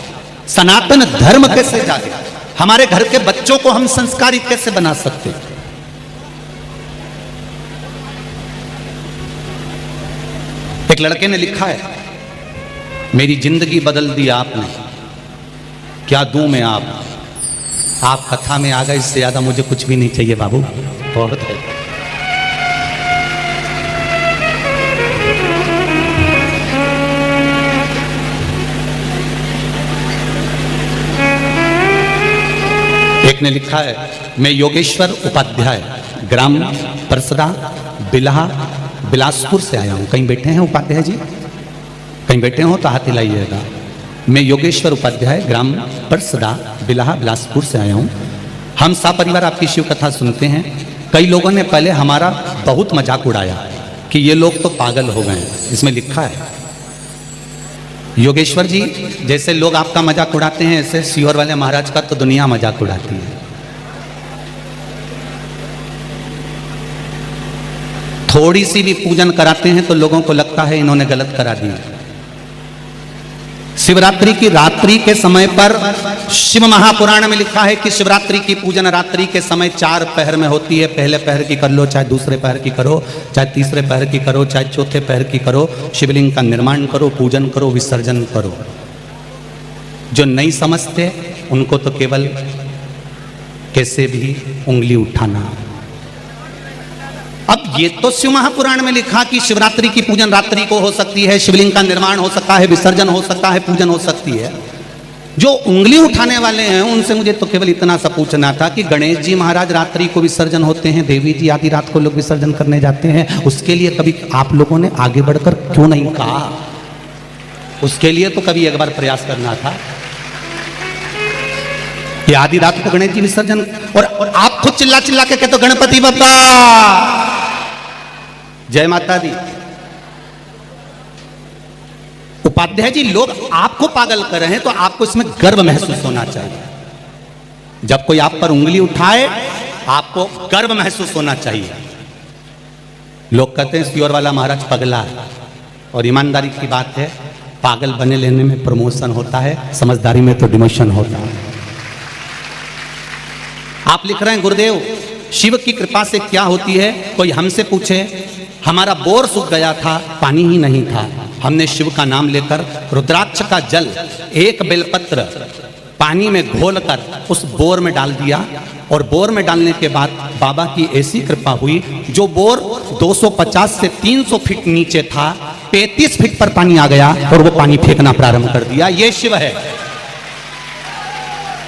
सनातन धर्म कैसे जागे, हमारे घर के बच्चों को हम संस्कारित कैसे बना सकते हैं। एक लड़के ने लिखा है, मेरी जिंदगी बदल दी आपने, क्या दूं मैं आप कथा में आ गए, इससे ज्यादा मुझे कुछ भी नहीं चाहिए बाबू, बहुत है। एक ने लिखा है, मैं योगेश्वर उपाध्याय, ग्राम परसदा, बिलासपुर से आया हूं। कहीं बैठे हैं उपाध्याय जी? कहीं बैठे हो तो हाथ हिलाइएगा। मैं योगेश्वर उपाध्याय, ग्राम परसदा, बिलासपुर से आया हूं। हम सपरिवार आपकी शिव कथा सुनते हैं। कई लोगों ने पहले हमारा बहुत मजाक उड़ाया कि ये लोग तो पागल हो गए हैं। इसमें लिखा है, योगेश्वर जी जैसे लोग आपका मजाक उड़ाते हैं, ऐसे सीहोर वाले महाराज का तो दुनिया मजाक उड़ाती है। थोड़ी सी भी पूजन कराते हैं तो लोगों को लगता है इन्होंने गलत करा दिया। शिवरात्रि की रात्रि के समय पर शिव महापुराण में लिखा है कि शिवरात्रि की पूजन रात्रि के समय 4 पहर में होती है। पहले पहर की कर लो, चाहे दूसरे पहर की करो, चाहे तीसरे पहर की करो, चाहे चौथे पहर की करो। शिवलिंग का निर्माण करो, पूजन करो, विसर्जन करो। जो नहीं समझते उनको तो केवल कैसे भी उंगली उठाना। अब ये तो शिव महापुराण में लिखा कि शिवरात्रि की पूजन रात्रि को हो सकती है, शिवलिंग का निर्माण हो सकता है, विसर्जन हो सकता है, पूजन हो सकती है। जो उंगली उठाने वाले हैं उनसे मुझे तो केवल इतना सा पूछना था कि गणेश जी महाराज रात्रि को विसर्जन होते हैं, देवी जी आधी रात को लोग विसर्जन करने जाते हैं, उसके लिए कभी आप लोगों ने आगे बढ़कर क्यों नहीं कहा? उसके लिए तो कभी एक बार प्रयास करना था कि आधी रात को गणेश जी विसर्जन, और आप खुद चिल्ला चिल्ला के कहते हो गणपति बप्पा जय माता दी। उपाध्याय जी, लोग आपको पागल कर रहे हैं तो आपको इसमें गर्व महसूस होना चाहिए। जब कोई आप पर उंगली उठाए आपको गर्व महसूस होना चाहिए। लोग कहते हैं प्योर वाला महाराज पगला है, और ईमानदारी की बात है, पागल बने लेने में प्रमोशन होता है, समझदारी में तो डिमोशन होता है। आप लिख रहे हैं गुरुदेव शिव की कृपा से क्या होती है? कोई हमसे पूछे हमारा बोर सूख गया था, पानी ही नहीं था, हमने शिव का नाम लेकर रुद्राक्ष का जल एक बेलपत्र पानी में घोलकर उस बोर में डाल दिया, और बोर में डालने के बाद बाबा की ऐसी कृपा हुई, जो बोर 250 से 300 फीट नीचे था 35 फीट पर पानी आ गया और वो पानी फेंकना प्रारंभ कर दिया। ये शिव है।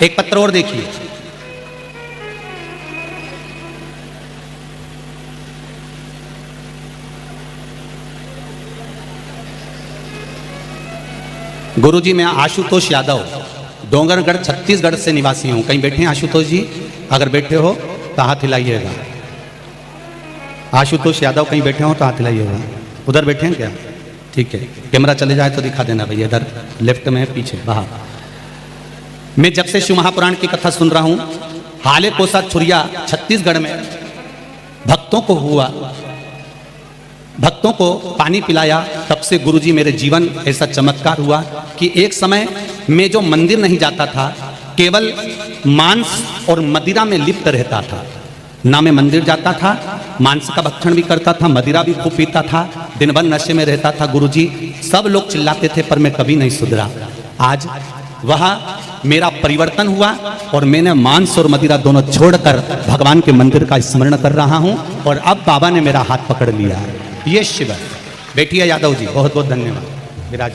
एक पत्र और देखिए, गुरुजी मैं आशुतोष यादव डोंगरगढ़ छत्तीसगढ़ से निवासी हूं। कहीं बैठे हैं आशुतोष जी? अगर बैठे हो तो हाथ हिलाइएगा। आशुतोष यादव कहीं बैठे हो तो हाथ हिलाइएगा। उधर बैठे हैं क्या? ठीक है, कैमरा चले जाए तो दिखा देना भैया। इधर लेफ्ट में है, पीछे बाहर। मैं जब से शिव महापुराण की कथा सुन रहा हूं, हाले कोसा छुरिया छत्तीसगढ़ में भक्तों को हुआ, भक्तों को पानी पिलाया, तब से गुरुजी मेरे जीवन ऐसा चमत्कार हुआ कि एक समय मैं जो मंदिर नहीं जाता था, केवल मांस और मदिरा में लिप्त रहता था। ना मैं मंदिर जाता था, मांस का भक्षण भी करता था, मदिरा भी खूब पीता था, दिन भर नशे में रहता था। गुरुजी सब लोग चिल्लाते थे पर मैं कभी नहीं सुधरा। आज वहाँ मेरा परिवर्तन हुआ और मैंने मांस और मदिरा दोनों छोड़कर भगवान के मंदिर का स्मरण कर रहा हूँ, और अब बाबा ने मेरा हाथ पकड़ लिया। ये शिव है। बैठिए यादव जी, बहुत बहुत धन्यवाद। विराज।